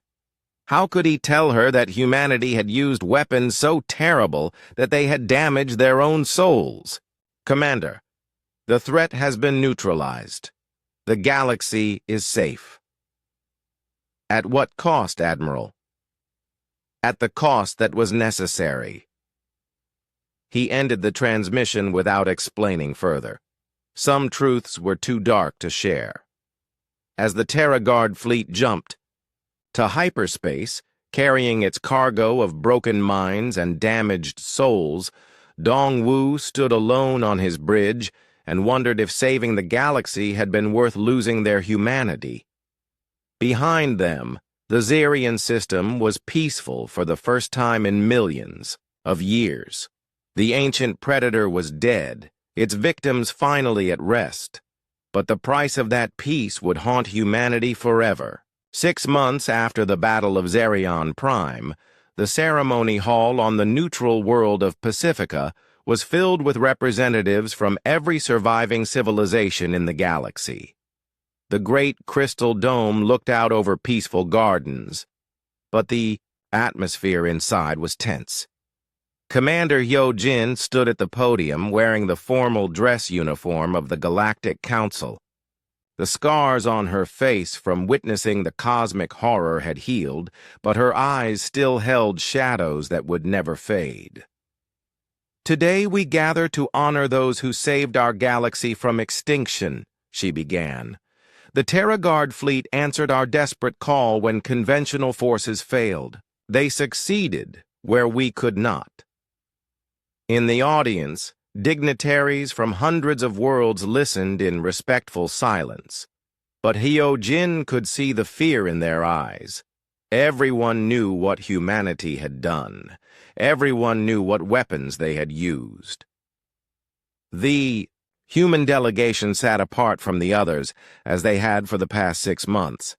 How could he tell her that humanity had used weapons so terrible that they had damaged their own souls? "Commander, the threat has been neutralized. The galaxy is safe." "At what cost, Admiral?" "At the cost that was necessary." He ended the transmission without explaining further. Some truths were too dark to share. As the Terra Guard fleet jumped to hyperspace, carrying its cargo of broken minds and damaged souls, Dongwu stood alone on his bridge and wondered if saving the galaxy had been worth losing their humanity. Behind them, the Zerian system was peaceful for the first time in millions of years. The ancient predator was dead, its victims finally at rest. But the price of that peace would haunt humanity forever. 6 months after the Battle of Zerion Prime, The ceremony hall on the neutral world of Pacifica was filled with representatives from every surviving civilization in the galaxy. The great crystal dome looked out over peaceful gardens, but the atmosphere inside was tense. Commander Hyojin stood at the podium wearing the formal dress uniform of the Galactic Council. The scars on her face from witnessing the cosmic horror had healed, but her eyes still held shadows that would never fade. "Today we gather to honor those who saved our galaxy from extinction," she began. "The Terra Guard fleet answered our desperate call when conventional forces failed. They succeeded where we could not." In the audience, dignitaries from hundreds of worlds listened in respectful silence. But Hyojin could see the fear in their eyes. Everyone knew what humanity had done. Everyone knew what weapons they had used. The human delegation sat apart from the others, as they had for the past 6 months.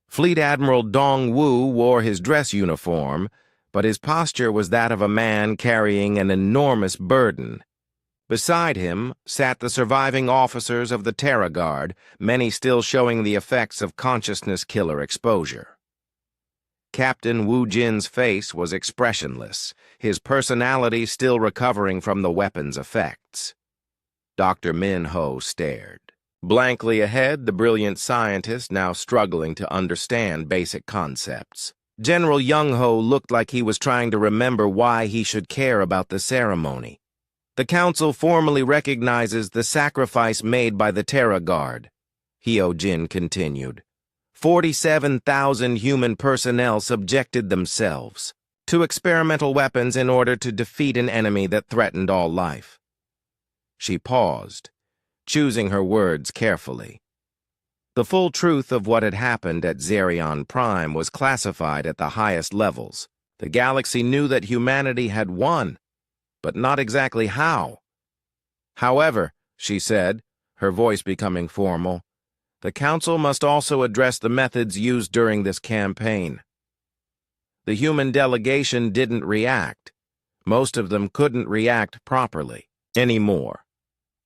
Fleet Admiral Dong-Wu wore his dress uniform, but his posture was that of a man carrying an enormous burden. Beside him sat the surviving officers of the Terra Guard, many still showing the effects of consciousness-killer exposure. Captain Wu Jin's face was expressionless, his personality still recovering from the weapon's effects. Dr. Min Ho stared. Blankly ahead, the brilliant scientist now struggling to understand basic concepts. General Young Ho looked like he was trying to remember why he should care about the ceremony. "The Council formally recognizes the sacrifice made by the Terra Guard," Hyojin continued. 47,000 human personnel subjected themselves to experimental weapons in order to defeat an enemy that threatened all life. She paused, choosing her words carefully. The full truth of what had happened at Xerion Prime was classified at the highest levels. The galaxy knew that humanity had won, but not exactly how. "However," she said, her voice becoming formal, "the Council must also address the methods used during this campaign. The human delegation didn't react. Most of them couldn't react properly anymore.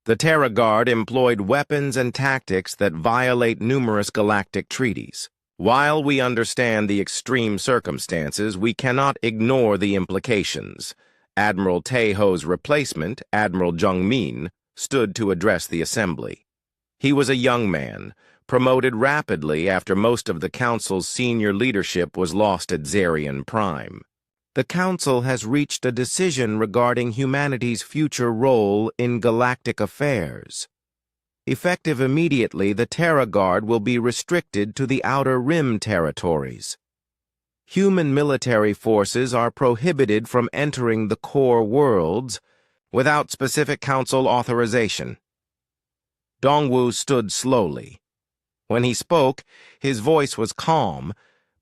The Terra Guard employed weapons and tactics that violate numerous galactic treaties. While we understand the extreme circumstances, we cannot ignore the implications." Admiral Taeho's replacement, Admiral Jung-min, stood to address the assembly. He was a young man, promoted rapidly after most of the Council's senior leadership was lost at Xerion Prime. "The Council has reached a decision regarding humanity's future role in galactic affairs. Effective immediately, the Terra Guard will be restricted to the Outer Rim territories. Human military forces are prohibited from entering the core worlds without specific Council authorization." Dongwu stood slowly. When he spoke, his voice was calm,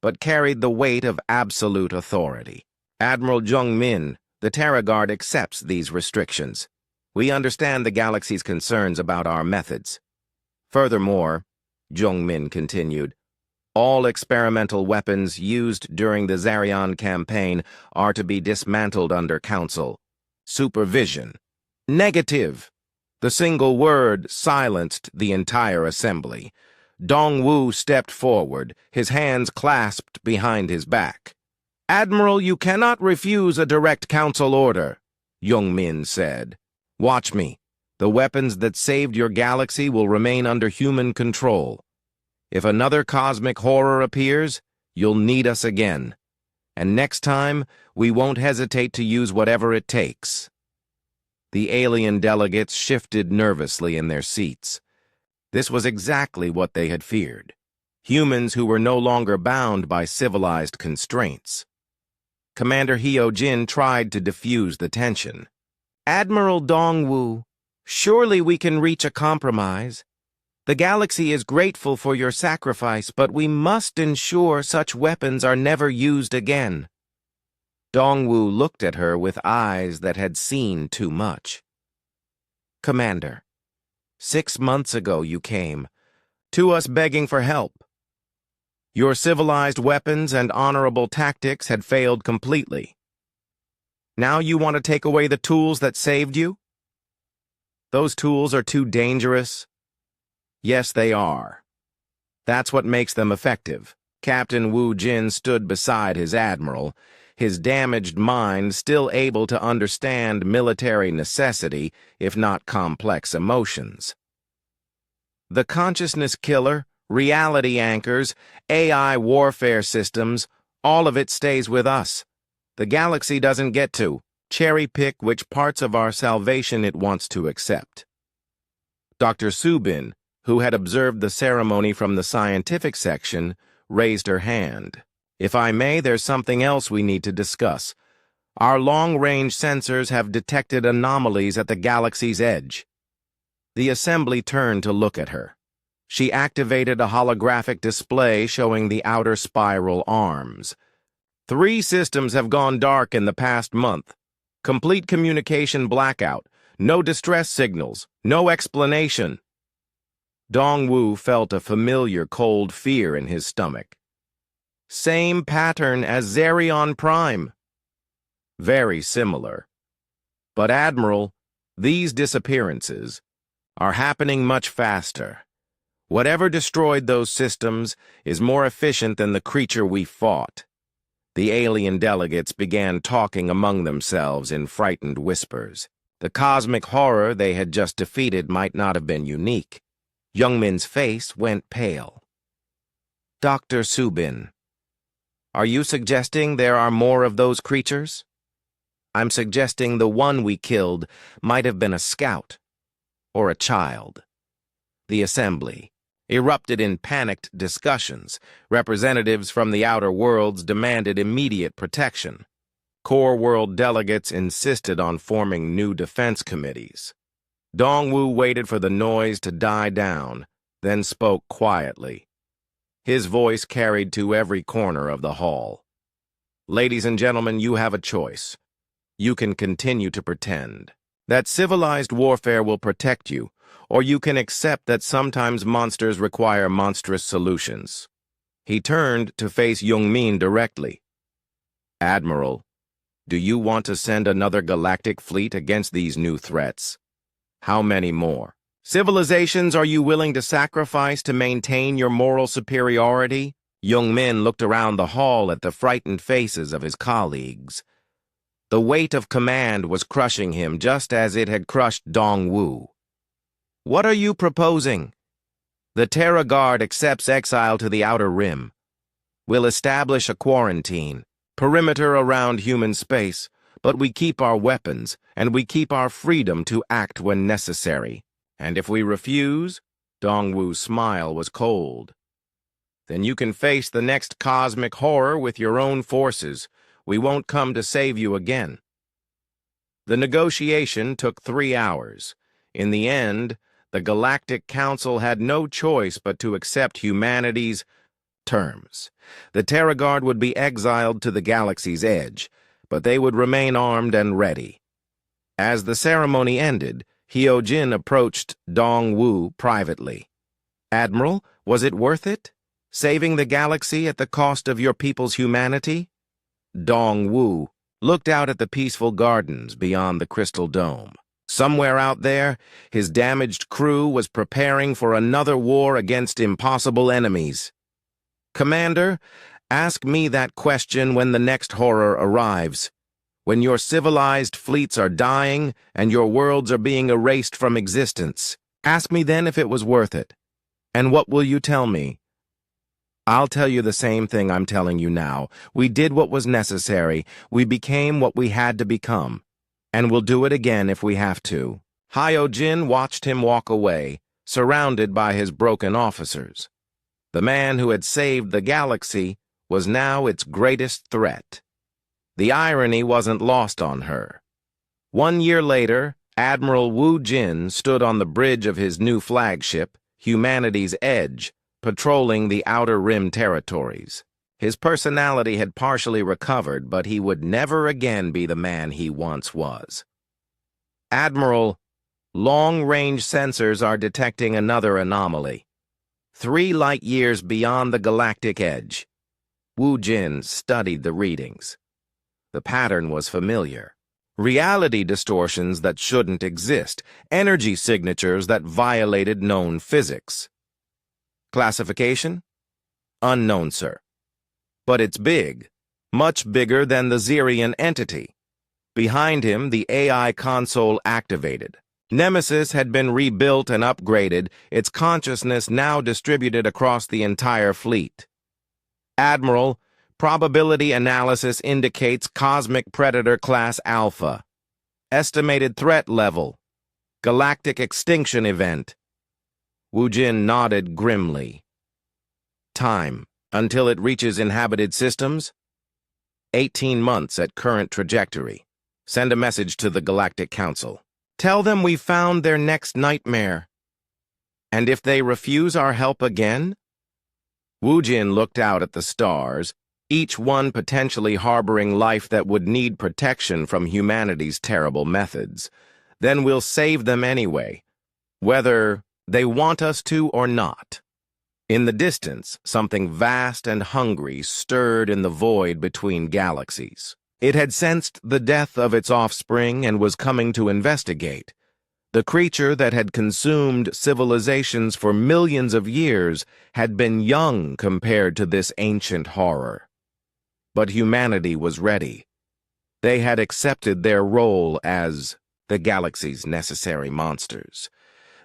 but carried the weight of absolute authority. "Admiral Jung-min, the Terra Guard accepts these restrictions. We understand the galaxy's concerns about our methods. Furthermore," Jung-min continued, "all experimental weapons used during the Xerion campaign are to be dismantled under Council supervision." "Negative!" The single word silenced the entire assembly. Dong-Wu stepped forward, his hands clasped behind his back. "Admiral, you cannot refuse a direct Council order," Jung-min said. "Watch me. The weapons that saved your galaxy will remain under human control. If another cosmic horror appears, you'll need us again. And next time, we won't hesitate to use whatever it takes." The alien delegates shifted nervously in their seats. This was exactly what they had feared. Humans who were no longer bound by civilized constraints. Commander Hyojin tried to diffuse the tension. "Admiral Dongwu, surely we can reach a compromise. The galaxy is grateful for your sacrifice, but we must ensure such weapons are never used again." Dongwu looked at her with eyes that had seen too much. "Commander, 6 months ago you came to us begging for help. Your civilized weapons and honorable tactics had failed completely. Now you want to take away the tools that saved you? Those tools are too dangerous. Yes, they are. That's what makes them effective. Captain Wu Jin stood beside his admiral, his damaged mind still able to understand military necessity, if not complex emotions. The consciousness killer, reality anchors, AI warfare systems, all of it stays with us. The galaxy doesn't get to cherry-pick which parts of our salvation it wants to accept. Dr. Subin, who had observed the ceremony from the scientific section, raised her hand. If I may, there's something else we need to discuss. Our long-range sensors have detected anomalies at the galaxy's edge. The assembly turned to look at her. She activated a holographic display showing the outer spiral arms. 3 systems have gone dark in the past month. Complete communication blackout. No distress signals. No explanation. Dongwu felt a familiar cold fear in his stomach. Same pattern as Xerion Prime. Very similar. But Admiral, these disappearances are happening much faster. Whatever destroyed those systems is more efficient than the creature we fought. The alien delegates began talking among themselves in frightened whispers. The cosmic horror they had just defeated might not have been unique. Youngmin's face went pale. Dr. Subin, are you suggesting there are more of those creatures? I'm suggesting the one we killed might have been a scout or a child. The assembly erupted in panicked discussions. Representatives from the outer worlds demanded immediate protection. Core world delegates insisted on forming new defense committees. Dongwu waited for the noise to die down, then spoke quietly. His voice carried to every corner of the hall. Ladies and gentlemen, you have a choice. You can continue to pretend that civilized warfare will protect you, or you can accept that sometimes monsters require monstrous solutions. He turned to face Youngmin directly. Admiral, do you want to send another galactic fleet against these new threats? How many more? Civilizations are you willing to sacrifice to maintain your moral superiority? Youngmin looked around the hall at the frightened faces of his colleagues. The weight of command was crushing him just as it had crushed Dongwu. What are you proposing? The Terra Guard accepts exile to the Outer Rim. We'll establish a quarantine, perimeter around human space, but we keep our weapons, and we keep our freedom to act when necessary. And if we refuse, Dongwu's smile was cold. Then you can face the next cosmic horror with your own forces. We won't come to save you again. The negotiation took 3 hours. In the end, the Galactic Council had no choice but to accept humanity's terms. The Terra Guard would be exiled to the galaxy's edge, but they would remain armed and ready. As the ceremony ended, Hyojin approached Dongwu privately. Admiral, was it worth it? Saving the galaxy at the cost of your people's humanity? Dongwu looked out at the peaceful gardens beyond the crystal dome. Somewhere out there, his damaged crew was preparing for another war against impossible enemies. Commander, ask me that question when the next horror arrives. When your civilized fleets are dying and your worlds are being erased from existence. Ask me then if it was worth it. And what will you tell me? I'll tell you the same thing I'm telling you now. We did what was necessary. We became what we had to become. And we'll do it again if we have to. Hyojin watched him walk away, surrounded by his broken officers. The man who had saved the galaxy was now its greatest threat. The irony wasn't lost on her. 1 year later, Admiral Wu Jin stood on the bridge of his new flagship, Humanity's Edge, patrolling the Outer Rim territories. His personality had partially recovered, but he would never again be the man he once was. Admiral, long-range sensors are detecting another anomaly. 3 light-years beyond the galactic edge. Wu Jin studied the readings. The pattern was familiar. Reality distortions that shouldn't exist, energy signatures that violated known physics. Classification? Unknown, sir. But it's big, much bigger than the Xerian entity. Behind him, the AI console activated. Nemesis had been rebuilt and upgraded, its consciousness now distributed across the entire fleet. Admiral, probability analysis indicates Cosmic Predator Class Alpha. Estimated threat level. Galactic extinction event. Wu Jin nodded grimly. Time, until it reaches inhabited systems? 18 months at current trajectory. Send a message to the Galactic Council. Tell them we found their next nightmare. And if they refuse our help again? Wu Jin looked out at the stars, each one potentially harboring life that would need protection from humanity's terrible methods. Then we'll save them anyway, whether they want us to or not. In the distance, something vast and hungry stirred in the void between galaxies. It had sensed the death of its offspring and was coming to investigate. The creature that had consumed civilizations for millions of years had been young compared to this ancient horror. But humanity was ready. They had accepted their role as the galaxy's necessary monsters.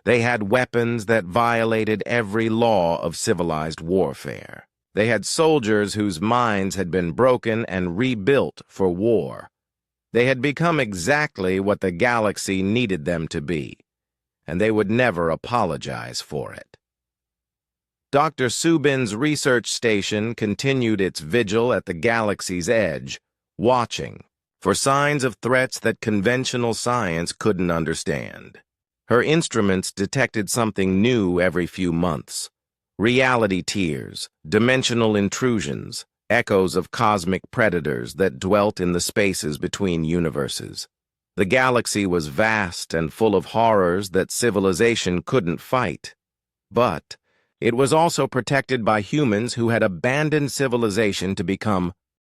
They had weapons that violated every law of civilized warfare. They had soldiers whose minds had been broken and rebuilt for war. They had become exactly what the galaxy needed them to be, and they would never apologize for it. Dr. Subin's research station continued its vigil at the galaxy's edge, watching for signs of threats that conventional science couldn't understand. Her instruments detected something new every few months. Reality tears, dimensional intrusions, echoes of cosmic predators that dwelt in the spaces between universes. The galaxy was vast and full of horrors that civilization couldn't fight. But it was also protected by humans who had abandoned civilization to become